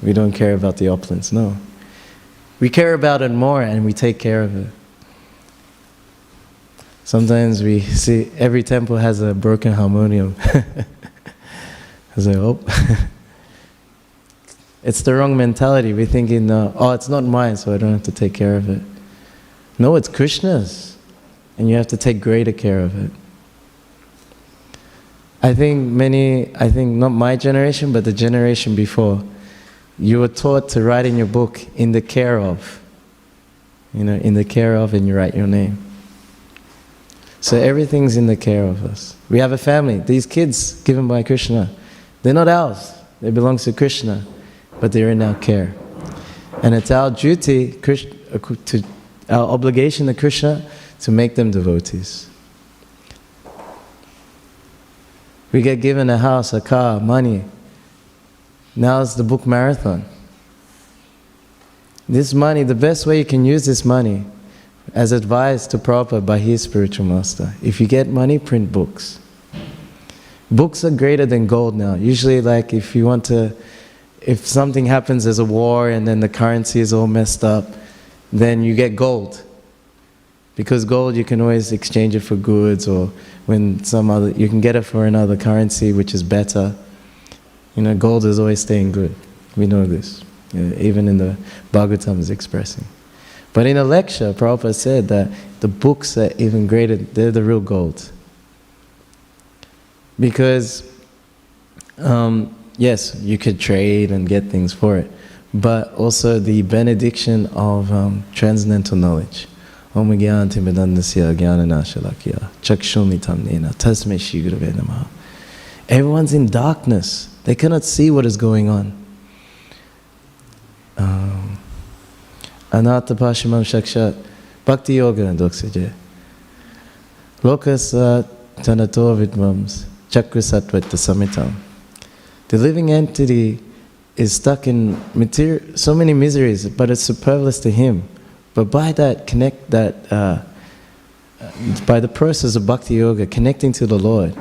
we don't care about the opulence. No. We care about it more and we take care of it. Sometimes we see every temple has a broken harmonium. I was like, oh. It's the wrong mentality. We're thinking, oh, it's not mine, so I don't have to take care of it. No, it's Krishna's. And you have to take greater care of it. I think not my generation, but the generation before, You were taught to write in your book, in the care of. In the care of, and you write your name. So everything's in the care of us. We have a family. These kids given by Krishna, they're not ours. They belong to Krishna, but they're in our care. And it's our duty, our obligation to Krishna, to make them devotees. We get given a house, a car, money. Now it's the book marathon. This money, the best way you can use this money, as advised to Prabhupada by his spiritual master. If you get money, print books. Books are greater than gold now. Usually, like if something happens, there's a war and then the currency is all messed up, then you get gold. Because gold, you can always exchange it for goods, or when you can get it for another currency which is better. Gold is always staying good. We know this. Even in the Bhagavatam is expressing. But in a lecture, Prabhupada said that the books are even greater, they're the real gold. Because, yes, you could trade and get things for it, but also the benediction of transcendental knowledge. Om Gyanti Vedandasya Gyananashalakya Chakshunitam Nena Tasme Shri Gurave Namaha. Everyone's in darkness. They cannot see what is going on. Anata Pashimam Shakshat Bhakti Yoga Doksaje Lokas Tanato Vidmams Chakrasatvat Samitam. The living entity is stuck in so many miseries, but it's superfluous to him. But by that, by the process of Bhakti Yoga, connecting to the Lord,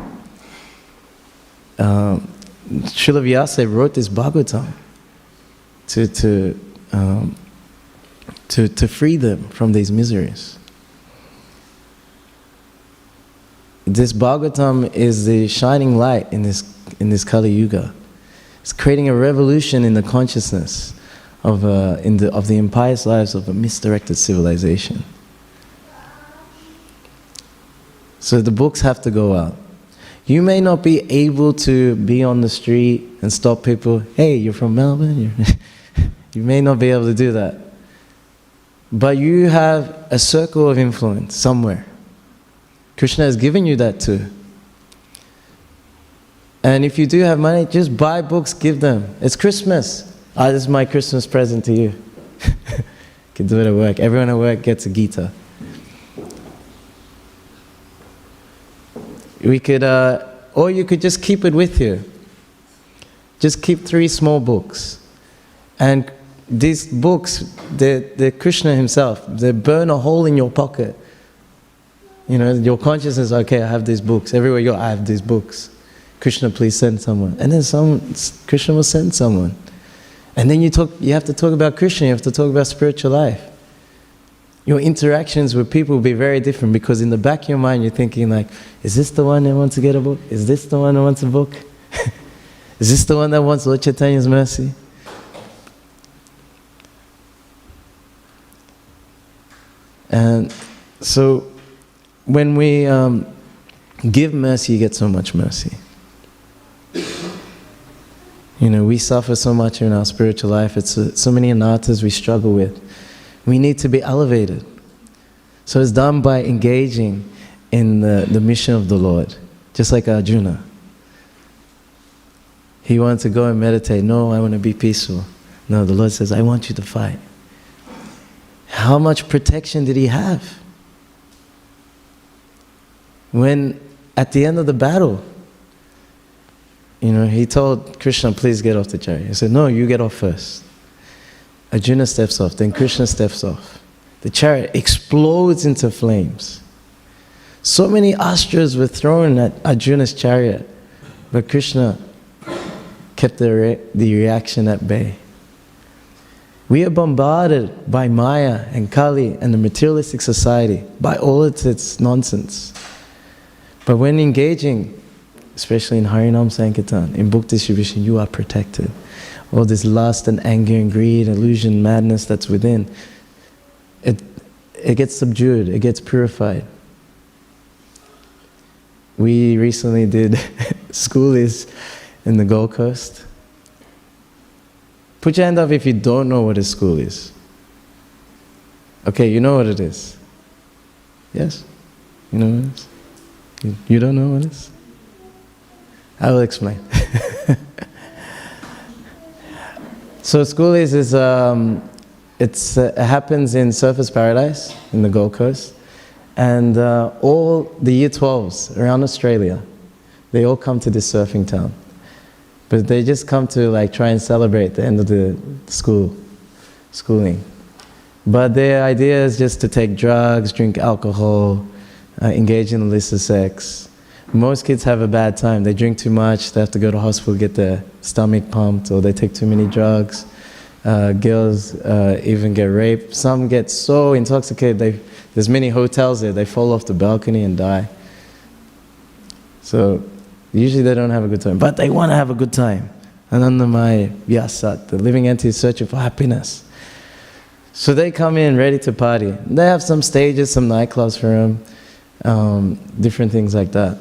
Srila Vyasa wrote this Bhagavatam to free them from these miseries. This Bhagavatam is the shining light in this Kali Yuga. It's creating a revolution in the consciousness of the impious lives of a misdirected civilization. So the books have to go out. You may not be able to be on the street and stop people. Hey, you're from Melbourne? You may not be able to do that. But you have a circle of influence somewhere. Krishna has given you that too. And if you do have money, just buy books, give them. It's Christmas. This is my Christmas present to you. You can do it at work. Everyone at work gets a Gita. Or you could just keep it with you. Just keep 3 small books. And these books, they're Krishna himself. They burn a hole in your pocket. Your consciousness, okay, I have these books. Everywhere you go, I have these books. Krishna, please send someone. And then Krishna will send someone. And then you have to talk about Krishna, you have to talk about spiritual life. Your interactions with people will be very different, because in the back of your mind you're thinking like, is this the one that wants to get a book? Is this the one that wants a book? Is this the one that wants Lord Chaitanya's mercy? And so when we give mercy, you get so much mercy. We suffer so much in our spiritual life. It's so many anarthas we struggle with. We need to be elevated. So it's done by engaging in the mission of the Lord. Just like Arjuna. He wanted to go and meditate. No, I want to be peaceful. No, the Lord says, I want you to fight. How much protection did he have? When at the end of the battle, he told Krishna, please get off the chariot. He said, no, you get off first. Arjuna steps off, then Krishna steps off. The chariot explodes into flames. So many astras were thrown at Arjuna's chariot, but Krishna kept the reaction at bay. We are bombarded by Maya and Kali and the materialistic society, by all its nonsense. But when engaging, especially in Harinam Sankirtan, in book distribution, you are protected. All this lust and anger and greed, illusion, madness that's within, it gets subdued, it gets purified. We recently did schoolies in the Gold Coast. Put your hand up if you don't know what a school is. Okay, you know what it is. Yes? You know what it is? You don't know what it is? I will explain. So school is it happens in Surfers Paradise in the Gold Coast, and all the year 12s around Australia, they all come to this surfing town, but they just come to like try and celebrate the end of the schooling. But their idea is just to take drugs, drink alcohol, engage in illicit sex. Most kids have a bad time. They drink too much, they have to go to hospital, get their stomach pumped, or they take too many drugs. Girls even get raped. Some get so intoxicated, there's many hotels there, they fall off the balcony and die. So usually they don't have a good time, but they want to have a good time. Anandamaya Vyasat, the living entity is searching for happiness. So they come in ready to party. They have some stages, some nightclubs for them, different things like that.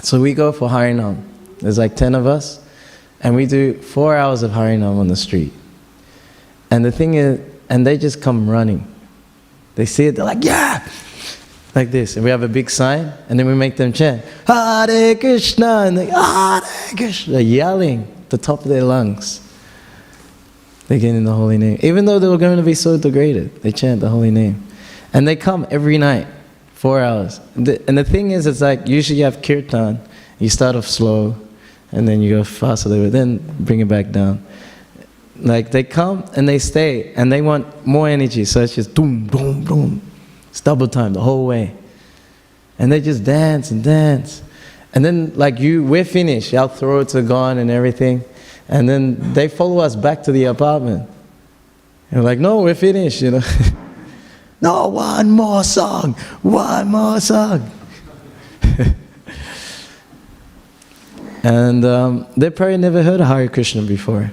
So we go for Harinam. There's like 10 of us, and we do 4 hours of Harinam on the street. And the thing is, and they just come running. They see it, they're like, yeah! Like this. And we have a big sign, and then we make them chant, Hare Krishna! And they, Hare Krishna! They're yelling at the top of their lungs. They get in the holy name. Even though they were going to be so degraded, they chant the holy name. And they come every night, 4 hours. And the thing is, it's like, usually you have kirtan, you start off slow, and then you go fast a little bit, then bring it back down. Like, they come and they stay, and they want more energy, so it's just boom, boom, boom. It's double time the whole way. And they just dance and dance. And then, like, we're finished, our throats are gone and everything. And then they follow us back to the apartment. And we're like, no, we're finished, you know. No, one more song, one more song. And they probably never heard of Hare Krishna before,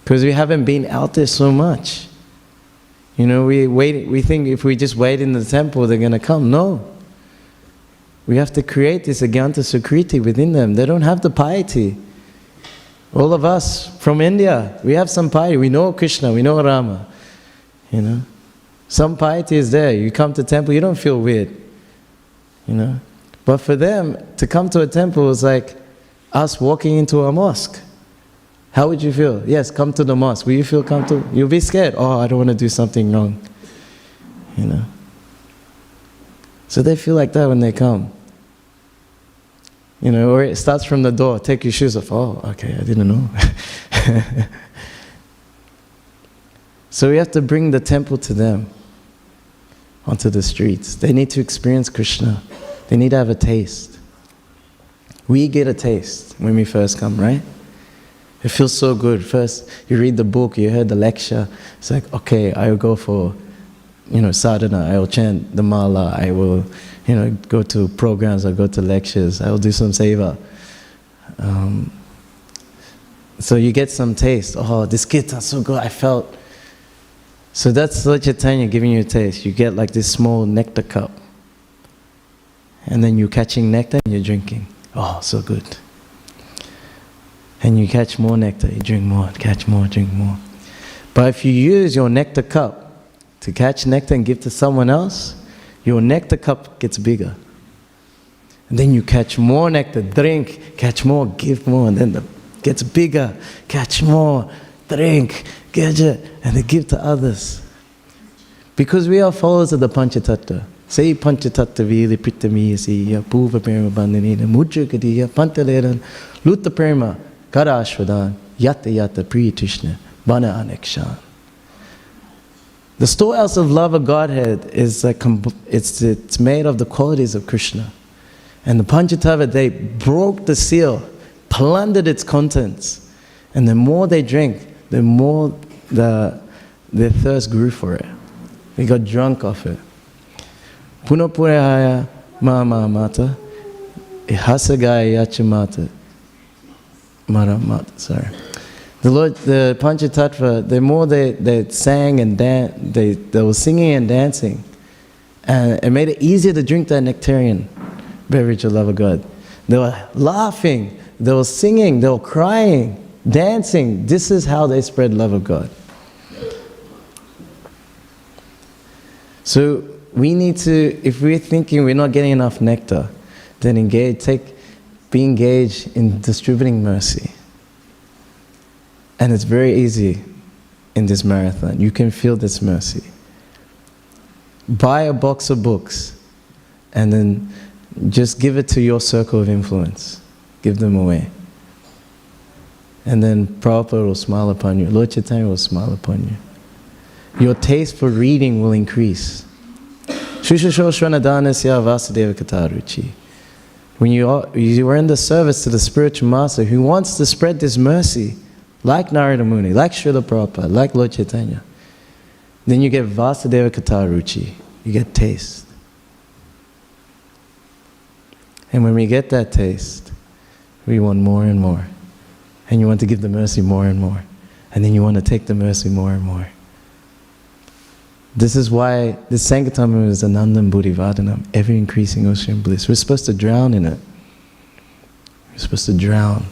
because we haven't been out there so much. You know, we think if we just wait in the temple, they're going to come. No. We have to create this Agyanta Sukriti within them. They don't have the piety. All of us from India, we have some piety. We know Krishna, we know Rama. You know, some piety is there. You come to temple, you don't feel weird. You know, but for them to come to a temple is like us walking into a mosque. How would you feel? Yes, come to the mosque. Will you feel comfortable? You'll be scared. Oh, I don't want to do something wrong. You know. So they feel like that when they come. You know, or it starts from the door. Take your shoes off. Oh, okay, I didn't know. So we have to bring the temple to them, onto the streets. They need to experience Krishna. They need to have a taste. We get a taste when we first come, right? It feels so good. First, you read the book, you heard the lecture. It's like, okay, I will go for, sadhana. I will chant the mala. I will, go to programs. I'll go to lectures. I will do some seva. So you get some taste. Oh, this kirtan's so good. I felt. So that's Lord Chaitanya giving you a taste. You get like this small nectar cup. And then you're catching nectar and you're drinking. Oh, so good. And you catch more nectar, you drink more, catch more, drink more. But if you use your nectar cup to catch nectar and give to someone else, your nectar cup gets bigger. And then you catch more nectar, drink, catch more, give more, and then it gets bigger, catch more, drink, get it, and then give to others. Because we are followers of the Panchatattva. Say Panchatattva vili prittamiyasi, puva prema bandhanina, mudra kadiya, pantaleran, lutta prema, Kara Ashvadan, Yata Yata Priyatishna, Bana Anekshan. The storehouse of love of Godhead is like it's made of the qualities of Krishna. And the Panchatattva, they broke the seal, plundered its contents. And the more they drank, the more their thirst grew for it. They got drunk off it. Punapurahaya Mama Mata, Ihasagaya Yachamata. Sorry. The Panchatattva, the more they sang and danced, they were singing and dancing. And it made it easier to drink that nectarian beverage of love of God. They were laughing, they were singing, they were crying. dancing. This is how they spread love of God. So we need to, if we're thinking we're not getting enough nectar, then be engaged in distributing mercy. And it's very easy in this marathon. You can feel this mercy. Buy a box of books and then just give it to your circle of influence. Give them away. And then Prabhupada will smile upon you. Lord Chaitanya will smile upon you. Your taste for reading will increase. When you are in the service to the spiritual master who wants to spread this mercy, like Narada Muni, like Srila Prabhupada, like Lord Chaitanya, then you get Vasudeva Kataruchi. You get taste. And when we get that taste, we want more and more. And you want to give the mercy more and more. And then you want to take the mercy more and more. This is why the Sankirtan is Anandam Buddhivadhanam, ever increasing ocean of bliss. We're supposed to drown in it. We're supposed to drown.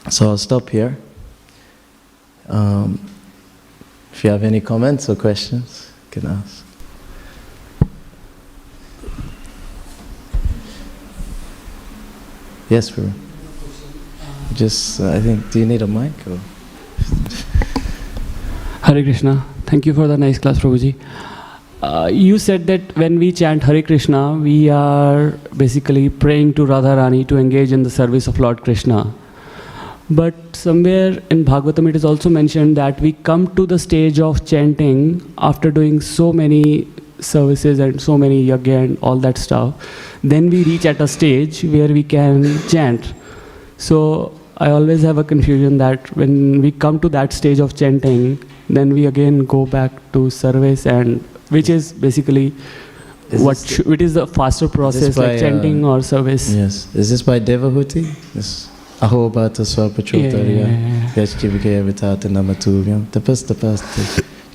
So I'll stop here. If you have any comments or questions, you can ask. Yes, Prabhu. Just, I think, do you need a mic? Or? Hare Krishna. Thank you for the nice class, Prabhuji. You said that when we chant Hare Krishna, we are basically praying to Radharani to engage in the service of Lord Krishna. But somewhere in Bhagavatam it is also mentioned that we come to the stage of chanting after doing so many services and so many yajna and all that stuff. Then we reach at a stage where we can chant. So I always have a confusion that when we come to that stage of chanting, then we again go back to service, and which is basically which is the faster process, like chanting or service. Yes. Is this by Devahuti? Yes. Aho bhata swapachotarya yachchivike vitata namatuvyam tapas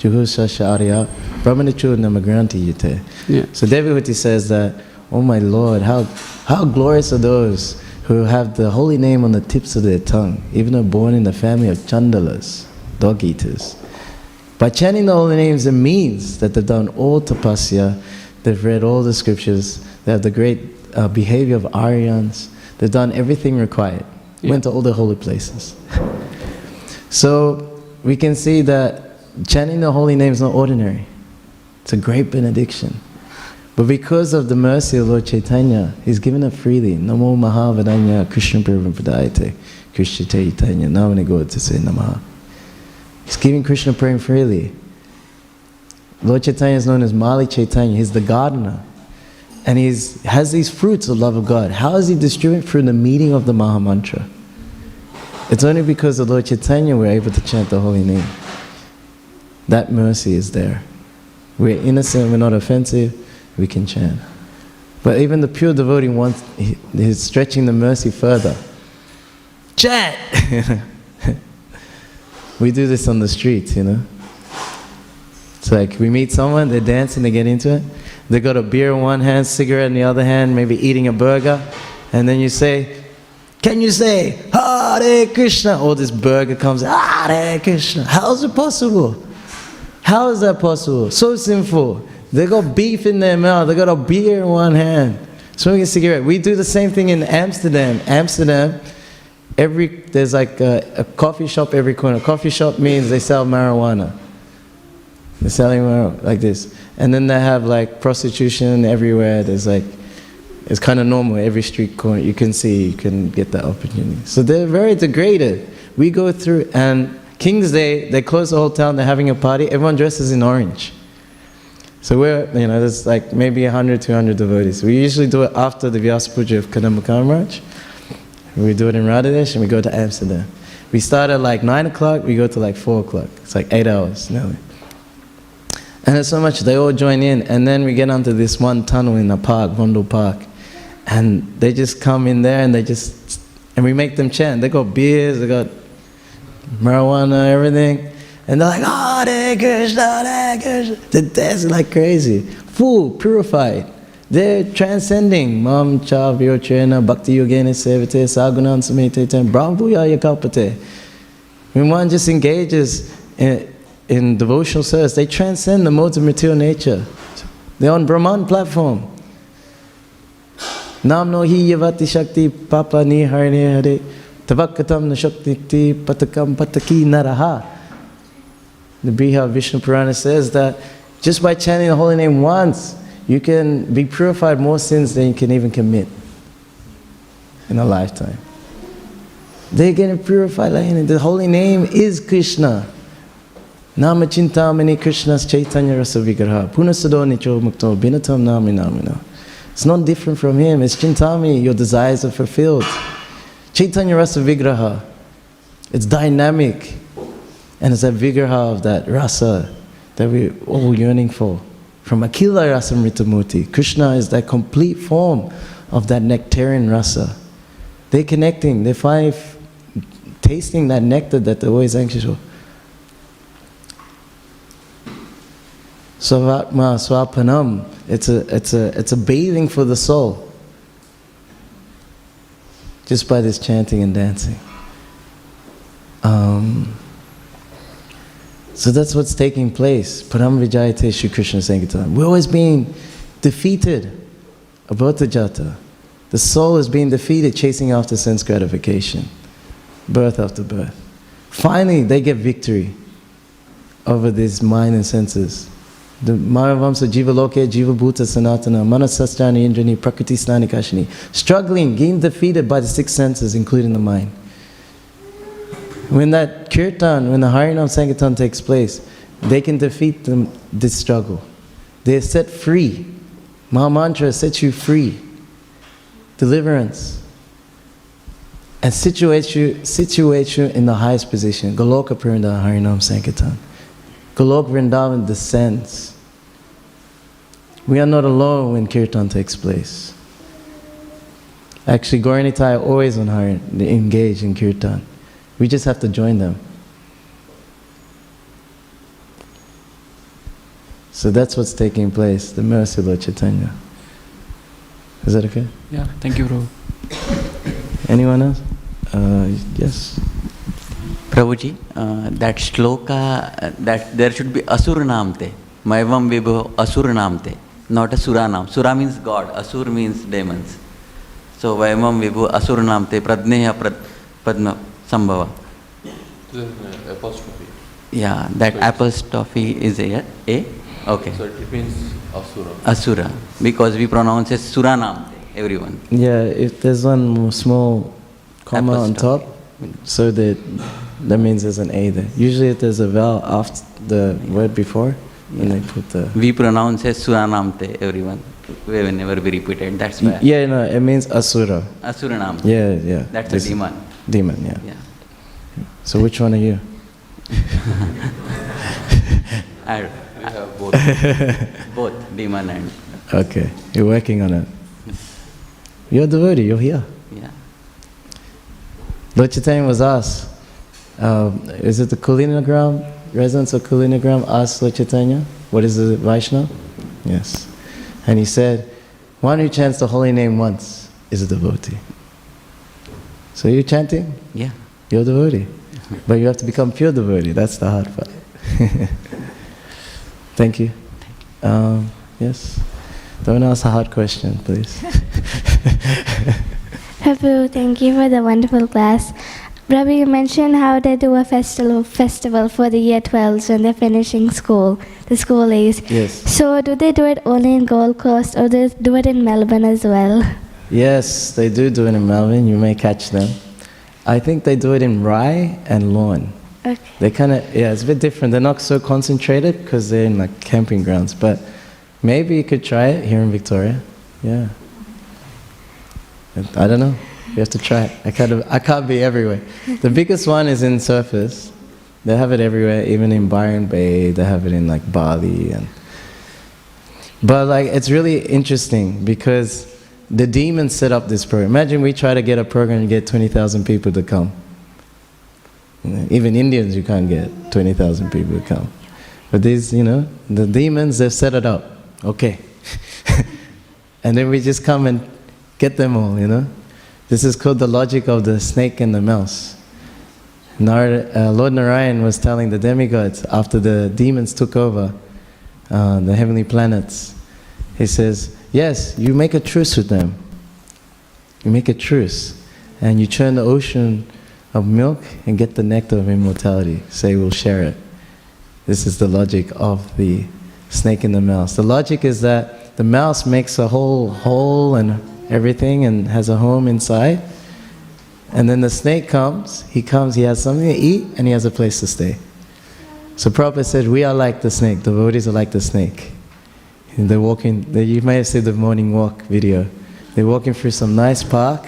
juhushasha arya brahmanichu namagranti yite. So Devahuti says that, oh my Lord, how glorious are those who have the holy name on the tips of their tongue, even though born in the family of chandalas, dog eaters. By chanting the holy names, it means that they've done all tapasya, they've read all the scriptures, they have the great behavior of Aryans, they've done everything required, went to all the holy places. So we can see that chanting the holy name is not ordinary. It's a great benediction. But because of the mercy of Lord Chaitanya, He's given it freely. Namo Mahavadanya Krishna Prabhupadayate Krishna Chaitanya Namane Gota say Namaha. He's giving Krishna praying freely. Lord Chaitanya is known as Mali Chaitanya. He's the gardener. And he has these fruits of love of God. How is He distributing through the meeting of the Maha Mantra? It's only because of Lord Chaitanya we're able to chant the holy name. That mercy is there. We're innocent, we're not offensive, we can chant. But even the pure devotee wants, he's stretching the mercy further. Chant! We do this on the streets, you know. It's like we meet someone, they dance and they get into it. They got a beer in one hand, cigarette in the other hand, maybe eating a burger. And then you say, can you say, Hare Krishna? Or this burger comes, Hare Krishna. How is it possible? How is that possible? So sinful. They got beef in their mouth. They got a beer in one hand, smoking a cigarette. We do the same thing in Amsterdam. There's like a coffee shop every corner. Coffee shop means they sell marijuana. They're selling marijuana like this. And then they have like prostitution everywhere. There's like, it's kind of normal. Every street corner you can see, you can get that opportunity. So they're very degraded. We go through, and King's Day, they close the whole town, they're having a party. Everyone dresses in orange. So there's like maybe 100, 200 devotees. We usually do it after the Vyasa Puja of Kadamba Kamaraj. We do it in Radhadesh and we go to Amsterdam. We start at like 9 o'clock, we go to like 4 o'clock. It's like 8 hours nearly. And it's so much, they all join in, and then we get onto this one tunnel in the park, Vondel Park. And they just come in there and and we make them chant. They got beers, they got marijuana, everything. And they're like, Hare Krishna, Hare Krishna. They're dancing like crazy. Full, purified. They're transcending. Mam cha vyochena bhakti yogena sevate sagunan samete brahmbuya yakalpate. When one just engages in devotional service, they transcend the modes of material nature. They're on Brahman platform. Nam no hi yavati shakti papa ni hare hare tavakatam na shakti ti patakam pataki naraha. The Briha Vishnu Purana says that just by chanting the holy name once, you can be purified more sins than you can even commit in a lifetime. They're getting purified. The holy name is Krishna. Nama Chintamani Krishna's Chaitanya Rasa Vigraha. Punasado Nicho Mukto Binatam Nami Namina. It's not different from him. It's Chintami, your desires are fulfilled. Chaitanya Rasa Vigraha. It's dynamic. And it's that Vigraha of that rasa that we're all yearning for. From Akila Rasa Mritamurti. Krishna is that complete form of that nectarian rasa. They're connecting. They're tasting that nectar that they're always anxious for. Swavatma Swapanam. It's a bathing for the soul. Just by this chanting and dancing. So that's what's taking place. Param Vijayate Shri Krishna Sankirtan. We're always being defeated. Abhata Jata. The soul is being defeated, chasing after sense gratification. Birth after birth. Finally, they get victory over this mind and senses. The Mahavamsa Jiva Loke, Jiva Bhuta Sanatana, Manasasthani Indrani, Prakriti Snani Kashini. Struggling, getting defeated by the six senses, including the mind. When that kirtan, when the Harinam Sankirtan takes place, they can defeat this struggle. They are set free. Mahamantra sets you free. Deliverance. And situates you in the highest position. Goloka Purinda Harinam Sankirtan. Golok Vrindavan descends. We are not alone when kirtan takes place. Actually, Gauranitai are always on Harin, they engage in kirtan. We just have to join them. So that's what's taking place, the mercy of Lord Chaitanya. Is that okay? Yeah, thank you, Prabhu. Anyone else? Yes. Prabhuji, that shloka, that there should be asur namte, maivam vibho asur namte, not a sura nam. Sura means God, asur means demons. So maivam vibho asur namte, pradneya padma sambhava. Apostrophe. Yeah, that apostrophe is a? Okay. So it means asura. Asura, because we pronounce it sura namte, everyone. Yeah, if there's one more small comma on top, so that means there's an A there. Usually if there's a vowel after the word before, and they put the... We pronounce it sura namte, everyone. Whenever we repeat it, that's why. Yeah, no, it means asura. Asura namte. Yeah. That's a demon. Demon, yeah. Yeah. So which one are you? We have both. Both, demon and... Okay, you're working on it. You're a devotee, you're here. Yeah. Lord Chaitanya was asked, is it the Kulinagram, residents of Kulinagram asked Lord Chaitanya, what is the Vaishnava? Yes. And he said, one who chants the holy name once is a devotee. So you're chanting? Yeah. You're a devotee. But you have to become pure devotee, that's the hard part. Thank you. Yes? Don't ask a hard question, please. Prabhu, thank you for the wonderful class. Prabhu, you mentioned how they do a festival for the year 12s when they're finishing school, the school age. Yes. So do they do it only in Gold Coast or do they do it in Melbourne as well? Yes, they do it in Melbourne, you may catch them. I think they do it in Rye and Lawn. Okay. They kind of, it's a bit different. They're not so concentrated because they're in like camping grounds, but maybe you could try it here in Victoria. Yeah. I don't know. You have to try it. I can't be everywhere. The biggest one is in Surfers. They have it everywhere, even in Byron Bay. They have it in like Bali, but like it's really interesting because the demons set up this program. Imagine we try to get a program and get 20,000 people to come. Even Indians, you can't get 20,000 people to come. But these, the demons, they've set it up. Okay. and then we just come and get them all, you know. This is called the logic of the snake and the mouse. Lord Narayan was telling the demigods after the demons took over the heavenly planets, he says, yes, you make a truce with them. You make a truce, and you churn the ocean of milk and get the nectar of immortality. Say we'll share it. This is the logic of the snake and the mouse. The logic is that the mouse makes a whole hole and everything and has a home inside. And then the snake comes, he has something to eat and he has a place to stay. So Prabhupada said, we are like the snake, the devotees are like the snake. And they're walking, you may have seen the morning walk video. They're walking through some nice park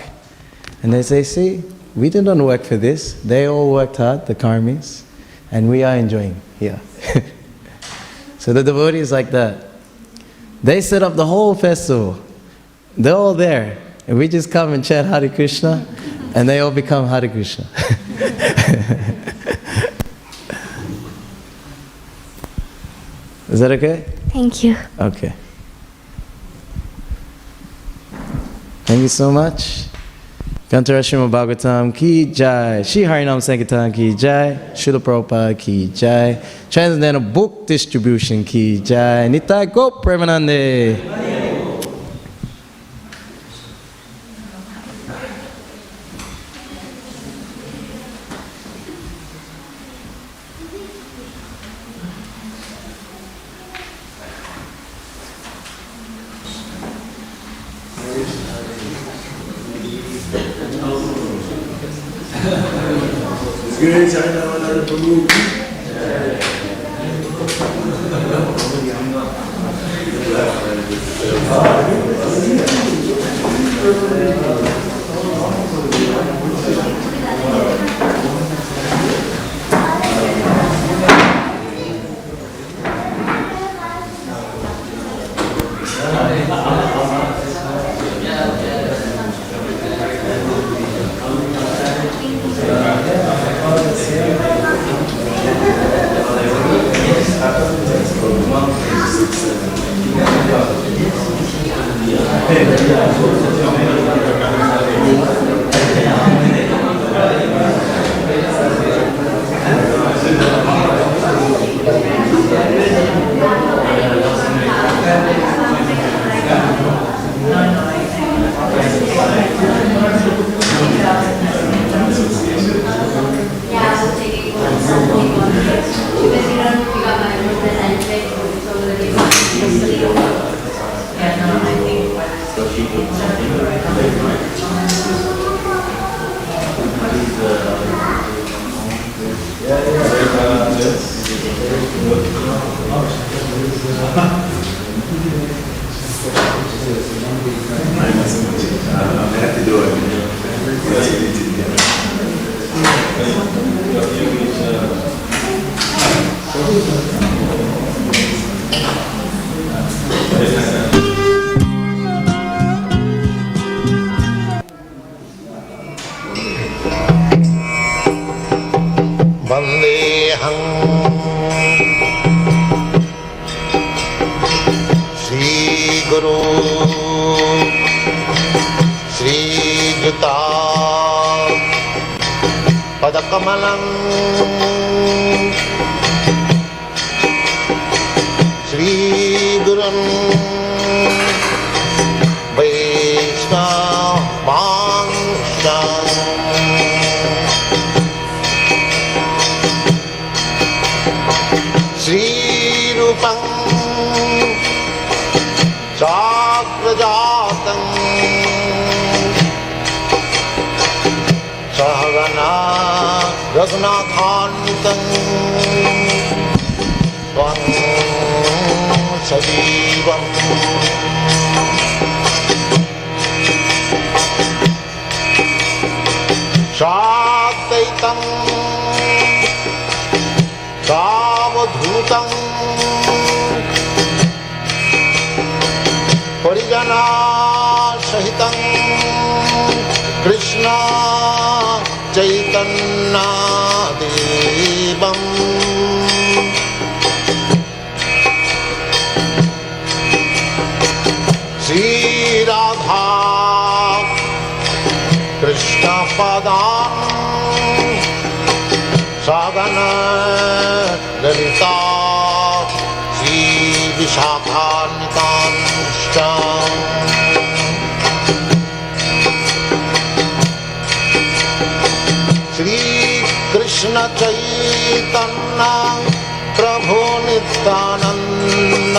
and they say, see, we didn't work for this. They all worked hard, the karmis, and we are enjoying here. So the devotees like that. They set up the whole festival. They're all there. And we just come and chant Hare Krishna, and they all become Hare Krishna. Is that okay? Thank you. Okay. Thank you so much. Kantar Śrīmad Bhāgavatam ki jai. Shri Harinam Sankirtan ki jai. Srila Prabhupada ki jai. Transcendental Book Distribution ki jai. Nitai Go Premanande. Harinamananda Prabhu. Krishna Chaitanya Devam Lalita Shri विशाखान्वितांश्च Shri Krishna Chaitanya Prabhu Nityanand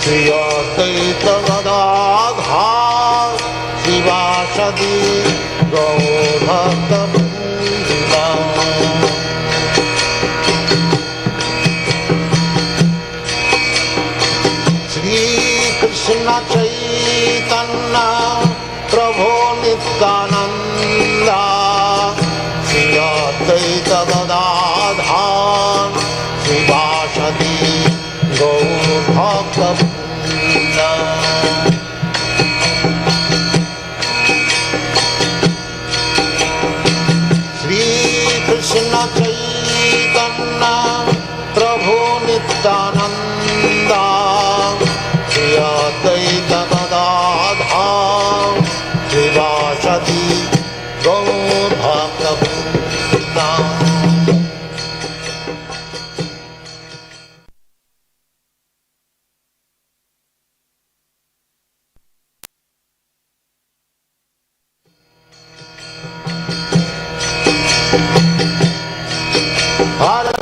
Shri Advaita Gadadhar शिवासदि गौरभक्तवृन्द Shri Krishna Chaitanya Prabhu Nityanand Shri Advaita Gadadhar शिवासदि गौरभक्तवृन्द Shri Krishna Chaitanya Prabhu Nityanand Shri Advaita Gadadhar शिवासदि गौरभक्तवृन्द Hare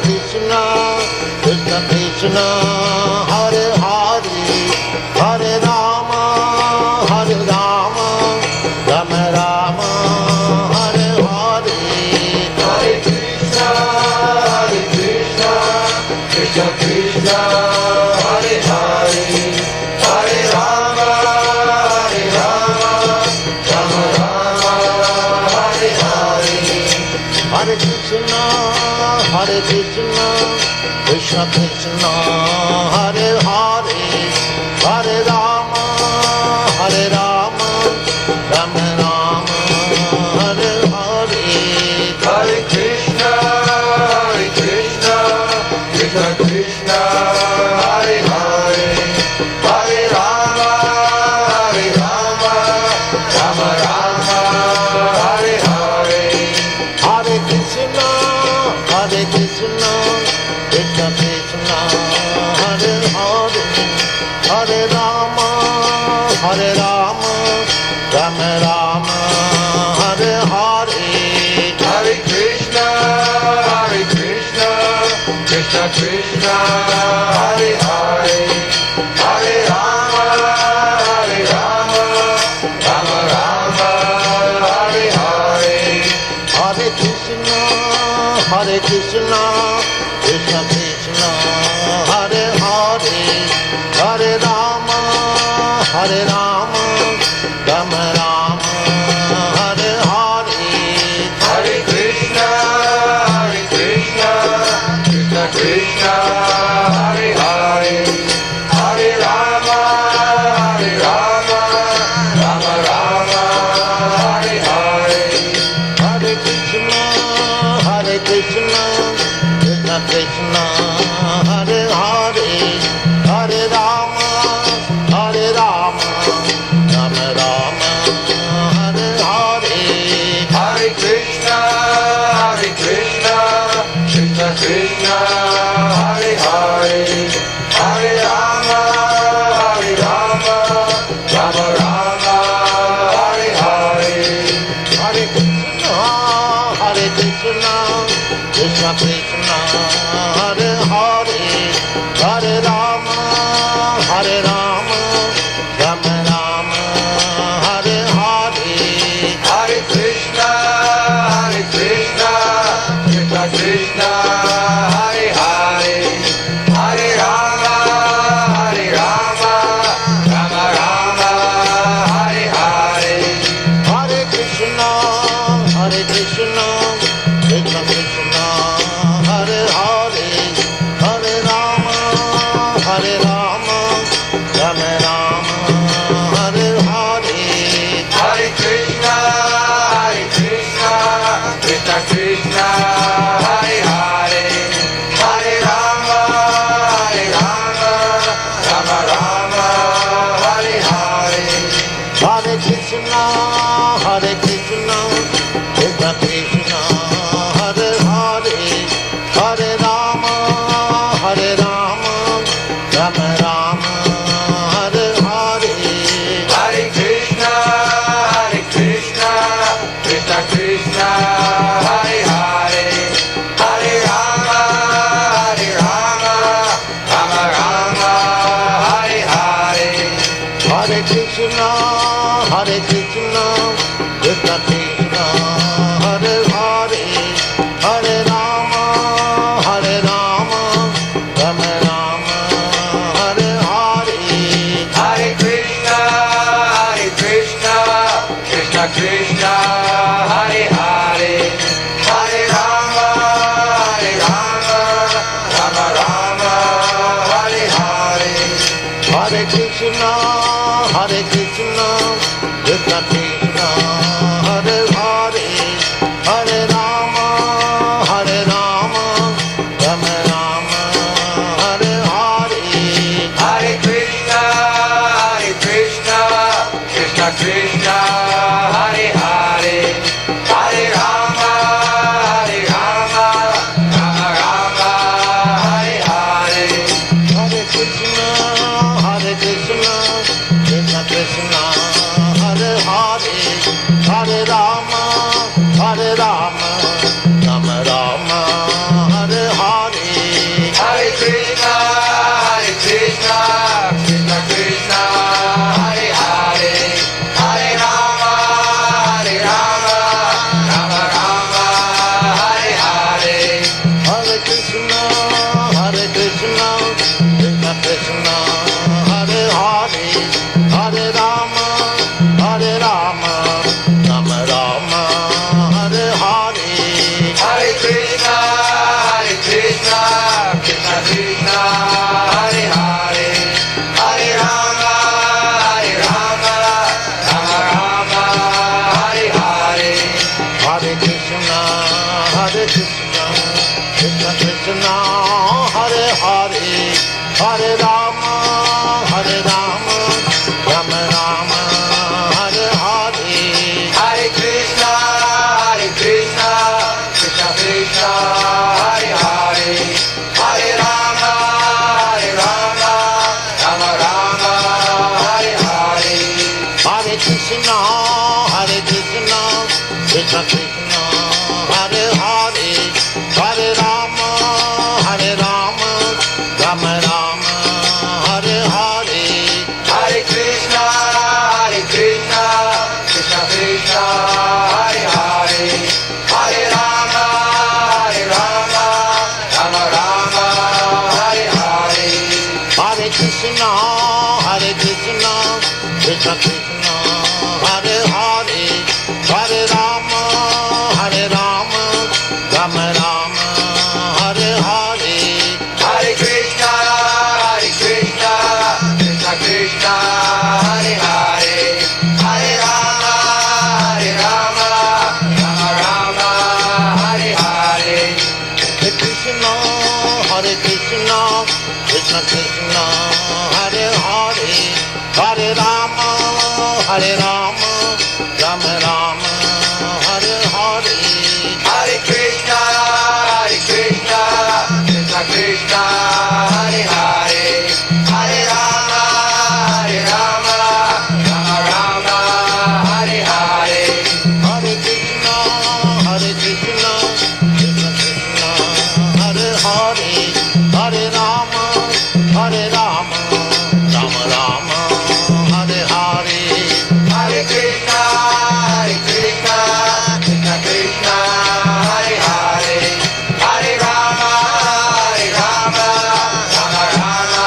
Krishna, Krishna Krishna, Hare Hare, Hare Rama, Rama Rama, Hare Hare. Hare Krishna, Krishna Krishna, Hare Hare, Hare Rama, Rama Rama, Hare Hare. Hare Krishna, Krishna Krishna, Hare Hare, Hare Rama, Rama Rama, Hare Hare. Hare Krishna, Krishna Krishna, Hare Hare, Hare Rama, Rama Rama, Hare Hare. Hare Krishna, Krishna Krishna, Hare Hare, Hare Rama, Rama Rama, Hare Hare. Hare Krishna, Krishna Krishna, Hare Hare, Hare Rama, Rama Rama, Hare Hare. Hare Krishna, Krishna Krishna, Hare Hare, Hare Rama, Rama Rama, Hare Hare. Hare Krishna, Krishna Krishna, Hare Hare, Hare Rama, Rama Rama, Hare Hare. Hare Krishna, Krishna Krishna, Hare Hare, Hare Rama, Rama Rama, Hare Hare. Hare Krishna, Krishna Krishna, Hare Hare, Hare Rama, Rama Rama, Hare Hare. Hare Krishna, Krishna Krishna, Hare Hare, Hare Rama, Rama Rama, Hare Hare. Hare Krishna, Krishna Krishna, Hare Hare, Hare Rama, Rama Rama, Hare Hare. Hare Krishna, Krishna Krishna, Hare Hare, Hare Rama, Rama Rama, Hare Hare. Hare Krishna, Krishna Krishna, Hare Hare, Hare Rama, Rama Rama, Hare Hare. Hare Krishna, Krishna Krishna, Hare Hare, Hare Rama, Rama Rama, Hare Hare. Hare Krishna, Krishna Krishna, Hare Hare, Hare Rama, Rama Rama, Hare Hare. Hare Krishna, Krishna Krishna, Hare Hare, Hare Rama, Rama Rama, Hare Hare. Hare Krishna, Krishna Krishna, Hare Hare, Hare Rama, Rama Rama, Hare Hare. Hare Krishna, Krishna Krishna, Hare Hare, Hare Rama, Rama Rama, Hare Hare. Hare Krishna, Krishna Krishna, Hare Hare, Hare Rama, Rama Rama, Hare Hare. Hare Krishna, Krishna Krishna, Hare Hare, Hare Rama, Rama Rama, Hare Hare. Hare Krishna, Krishna Krishna, Hare Hare, Hare Rama, Rama Rama, Hare Hare. Hare Krishna, Krishna Krishna, Hare Hare, Hare Rama, Rama Rama, Hare Hare. Hare Krishna, Krishna Krishna, Hare Hare, Hare Rama, Rama Rama, Hare Hare. Hare Krishna, Krishna Krishna, Hare Hare, Hare Rama, Rama Rama, Hare Hare. Hare Krishna, Krishna Krishna, Hare Hare, Hare Rama, Rama Rama, Hare Hare. Hare Krishna, Krishna Krishna, Hare Hare, Hare Rama, Rama Rama, Hare Hare. Hare Krishna, Krishna Krishna, Hare Hare, Hare Rama, Rama Rama, Hare Hare. Hare Krishna, Krishna Krishna, Hare Hare, Hare Rama, Rama Rama, Hare Hare. Hare Krishna, Krishna Krishna, Hare Hare, Hare Rama, Rama Rama, Hare Hare. Hare Krishna, Krishna Krishna, Hare Hare, Hare Rama, Rama Rama, Hare Hare. Hare Krishna, Krishna Krishna, Hare Hare, Hare Rama, Rama Rama, Hare Hare. Hare Krishna, Krishna Krishna, Hare Hare, Hare Rama, Rama Rama,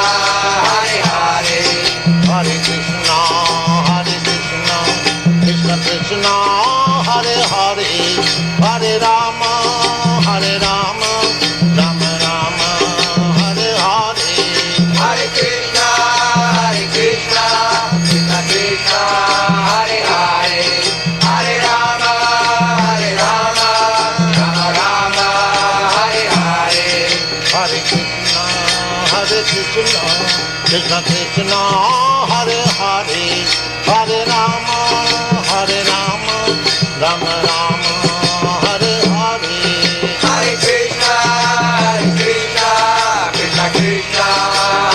Hare Hare. Hare Krishna, Krishna Krishna, Hare Hare, Hare Rama, Rama Rama, Hare Hare. Hare Krishna, Krishna Krishna, Hare Hare, Hare Rama, Rama Rama, Hare Hare. Hare Krishna, Krishna Krishna, Hare Hare, Hare Rama, Rama Rama, Hare Hare. Hare Krishna, Krishna Krishna,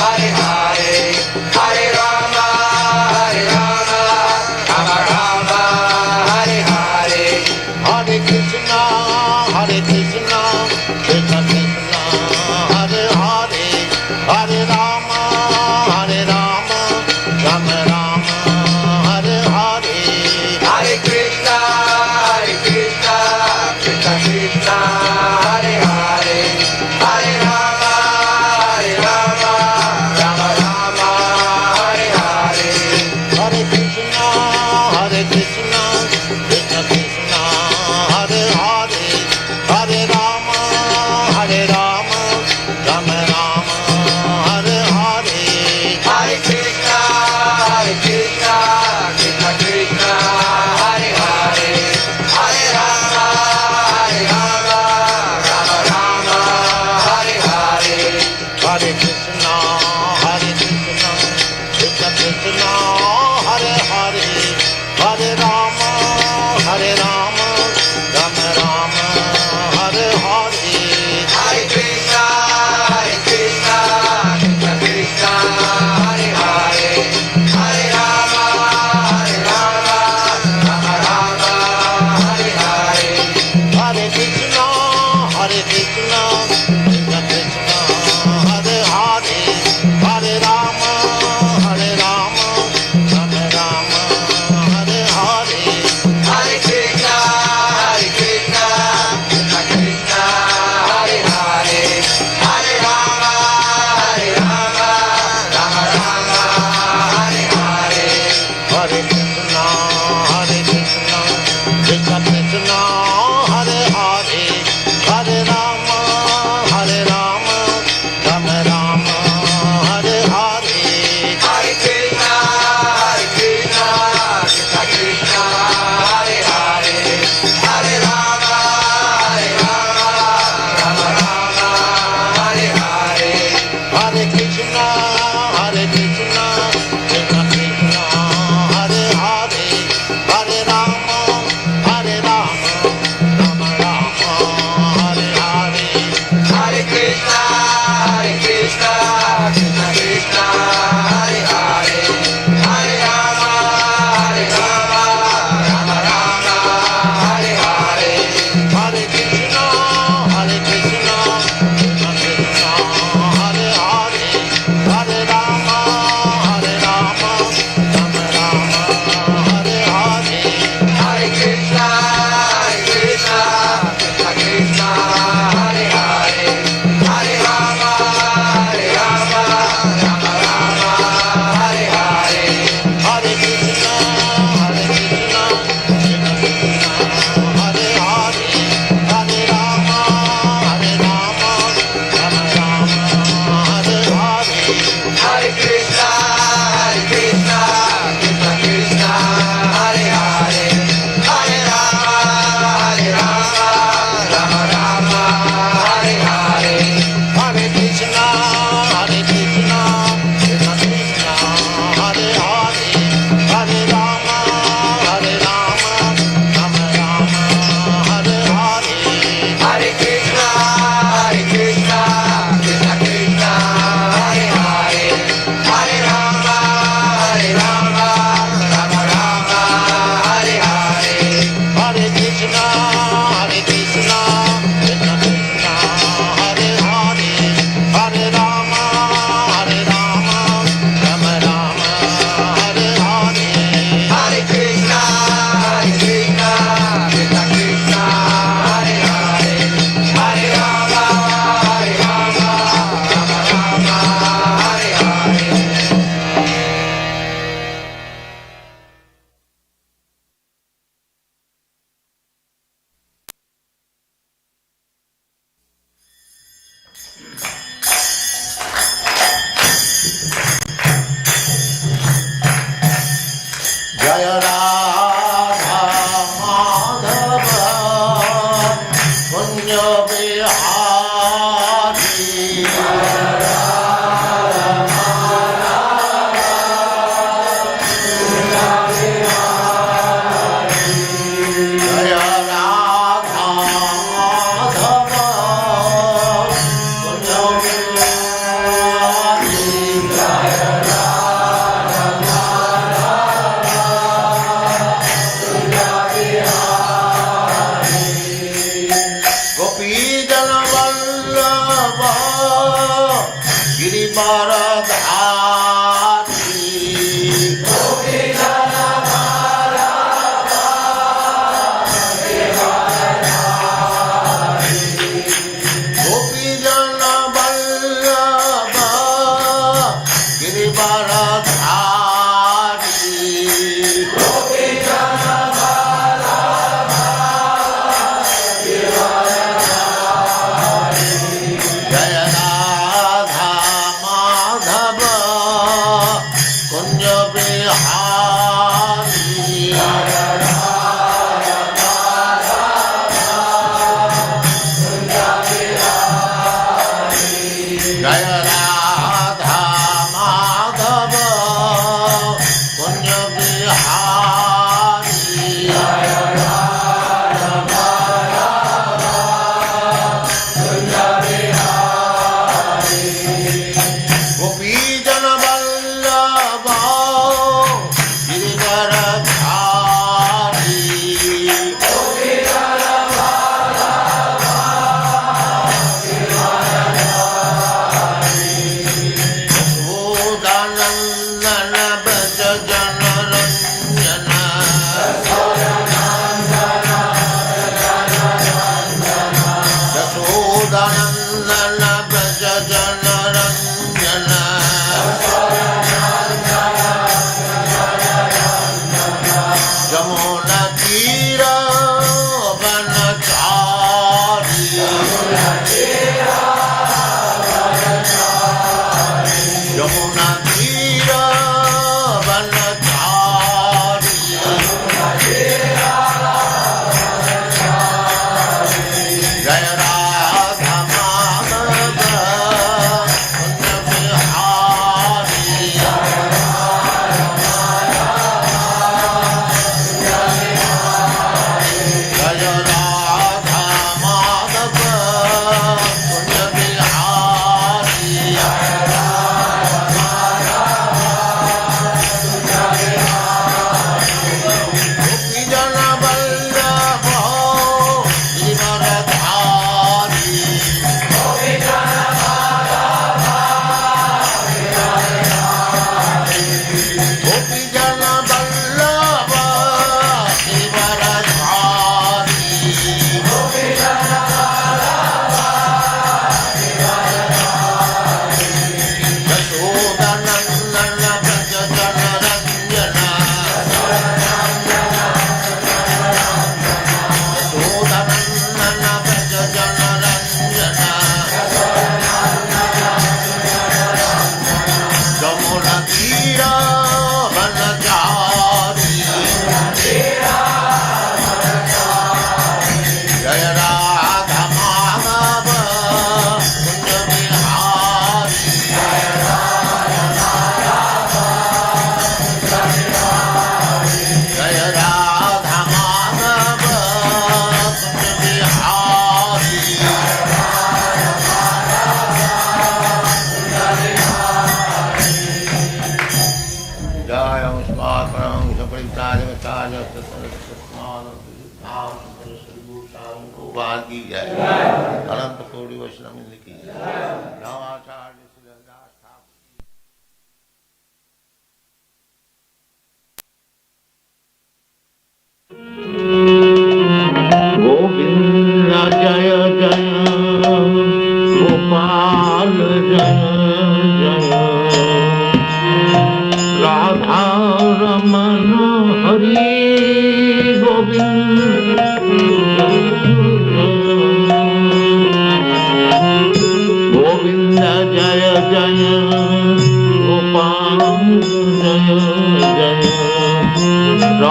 Hare Hare, Hare Rama, Rama Rama, Hare Hare. Hare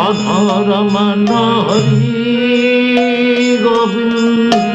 Radha Ramana Hari Govinda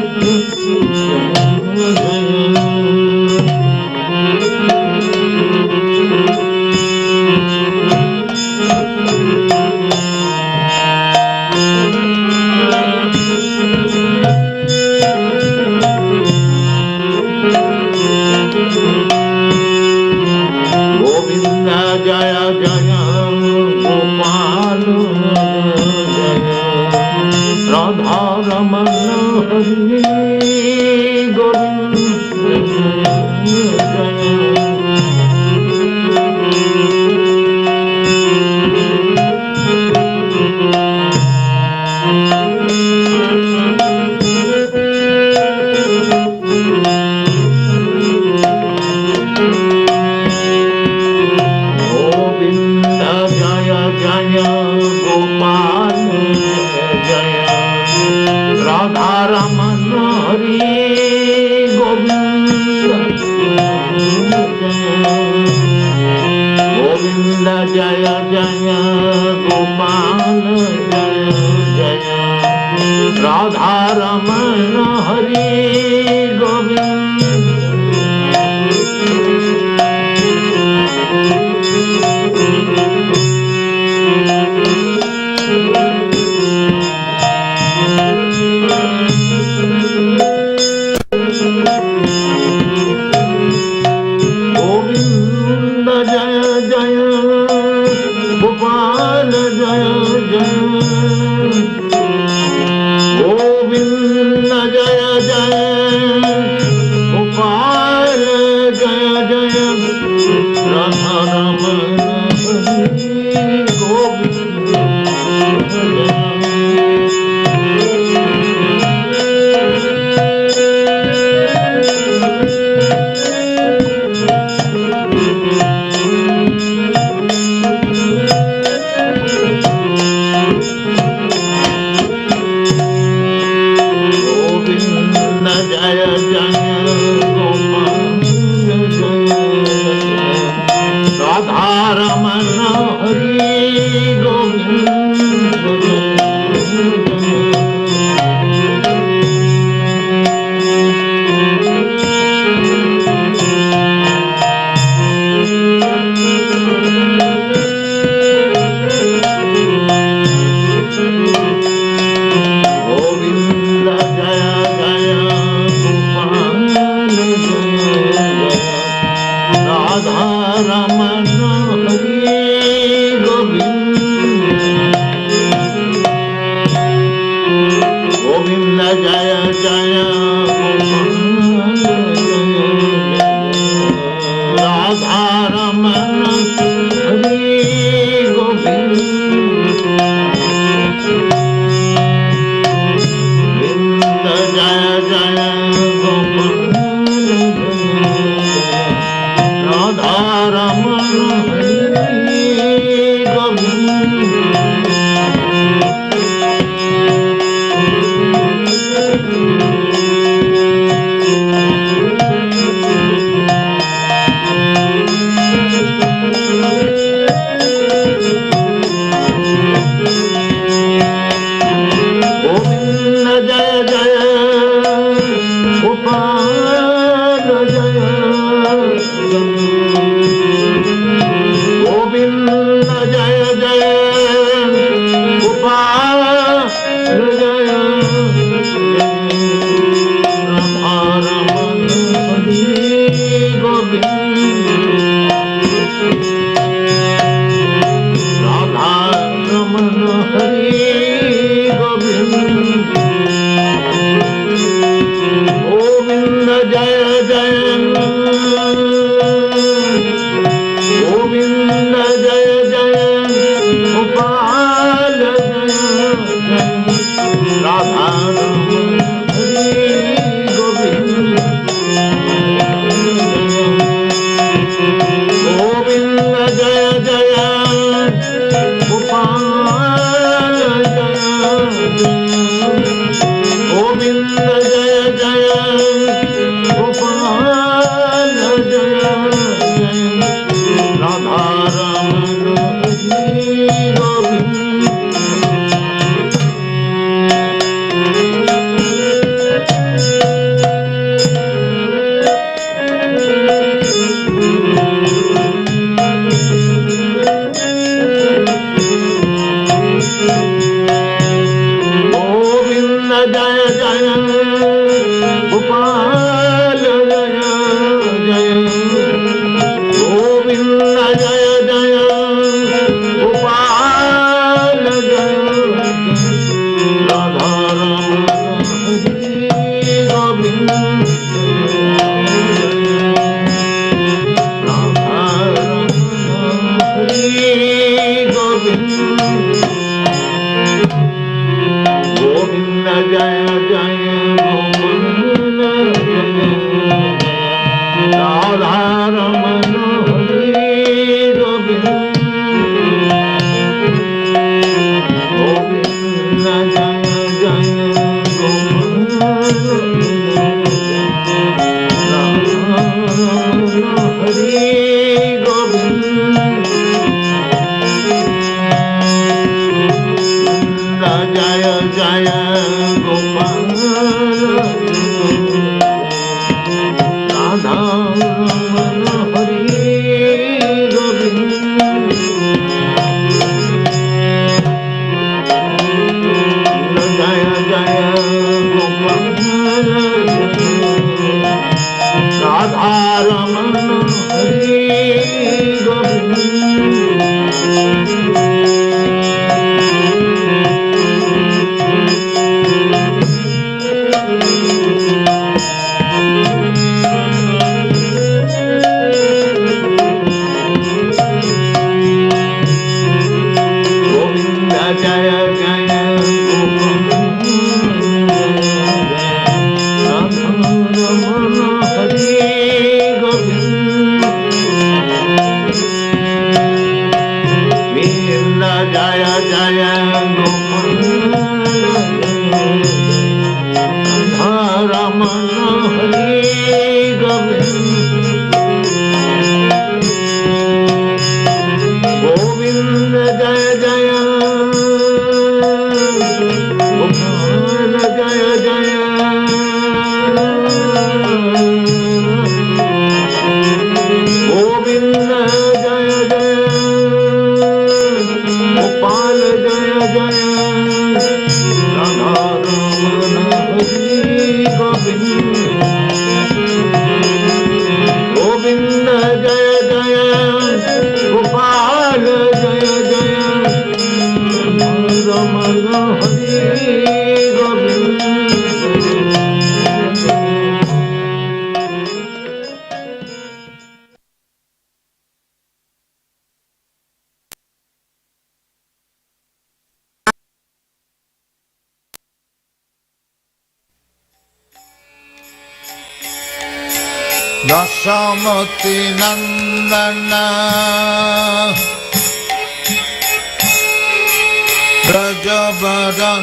Dasamati Nandana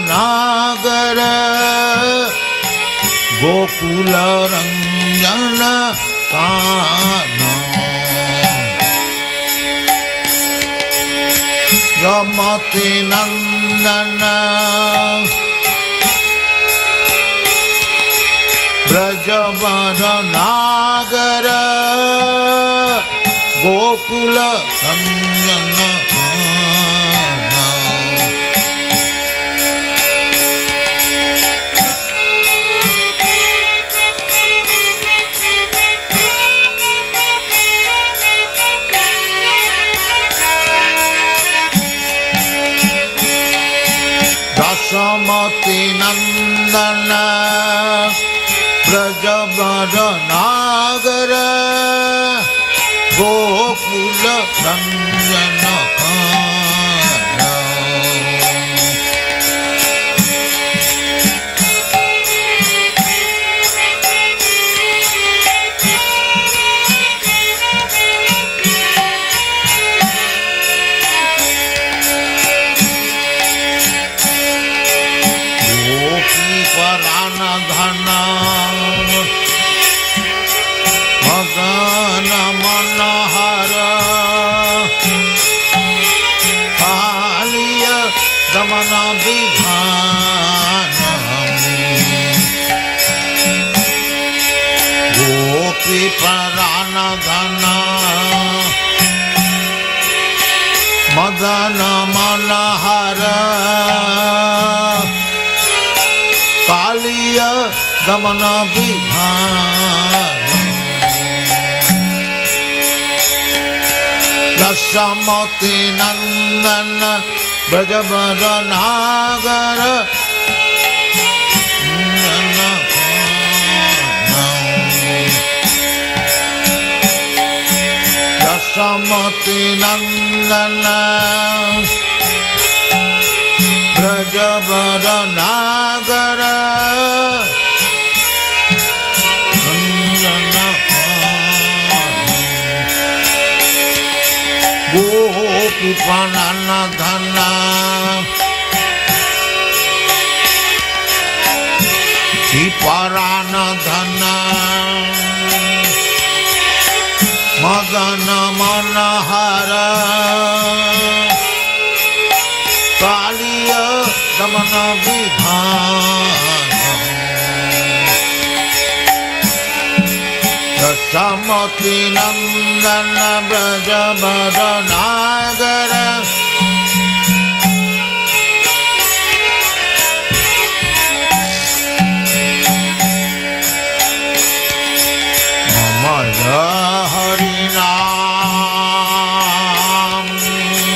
Brajabhadanagara Gokula Ranjana Kana Dasamati Nandana Brajabhadanagara Gokula Ranjana Dasamati Nandana Brajabhadanagara Gokula Ranjana Paranadhana Madana Manahara Kaliya Damana Vidhana Dasamati Nandana Brajabhadanagara Dasamati Nandana Brajavadanagar Gopipananadhana Shiparanadhana Madana Manahara Kaliya Damana Vidhana Dasamati Nandana Brajavadanagar Maya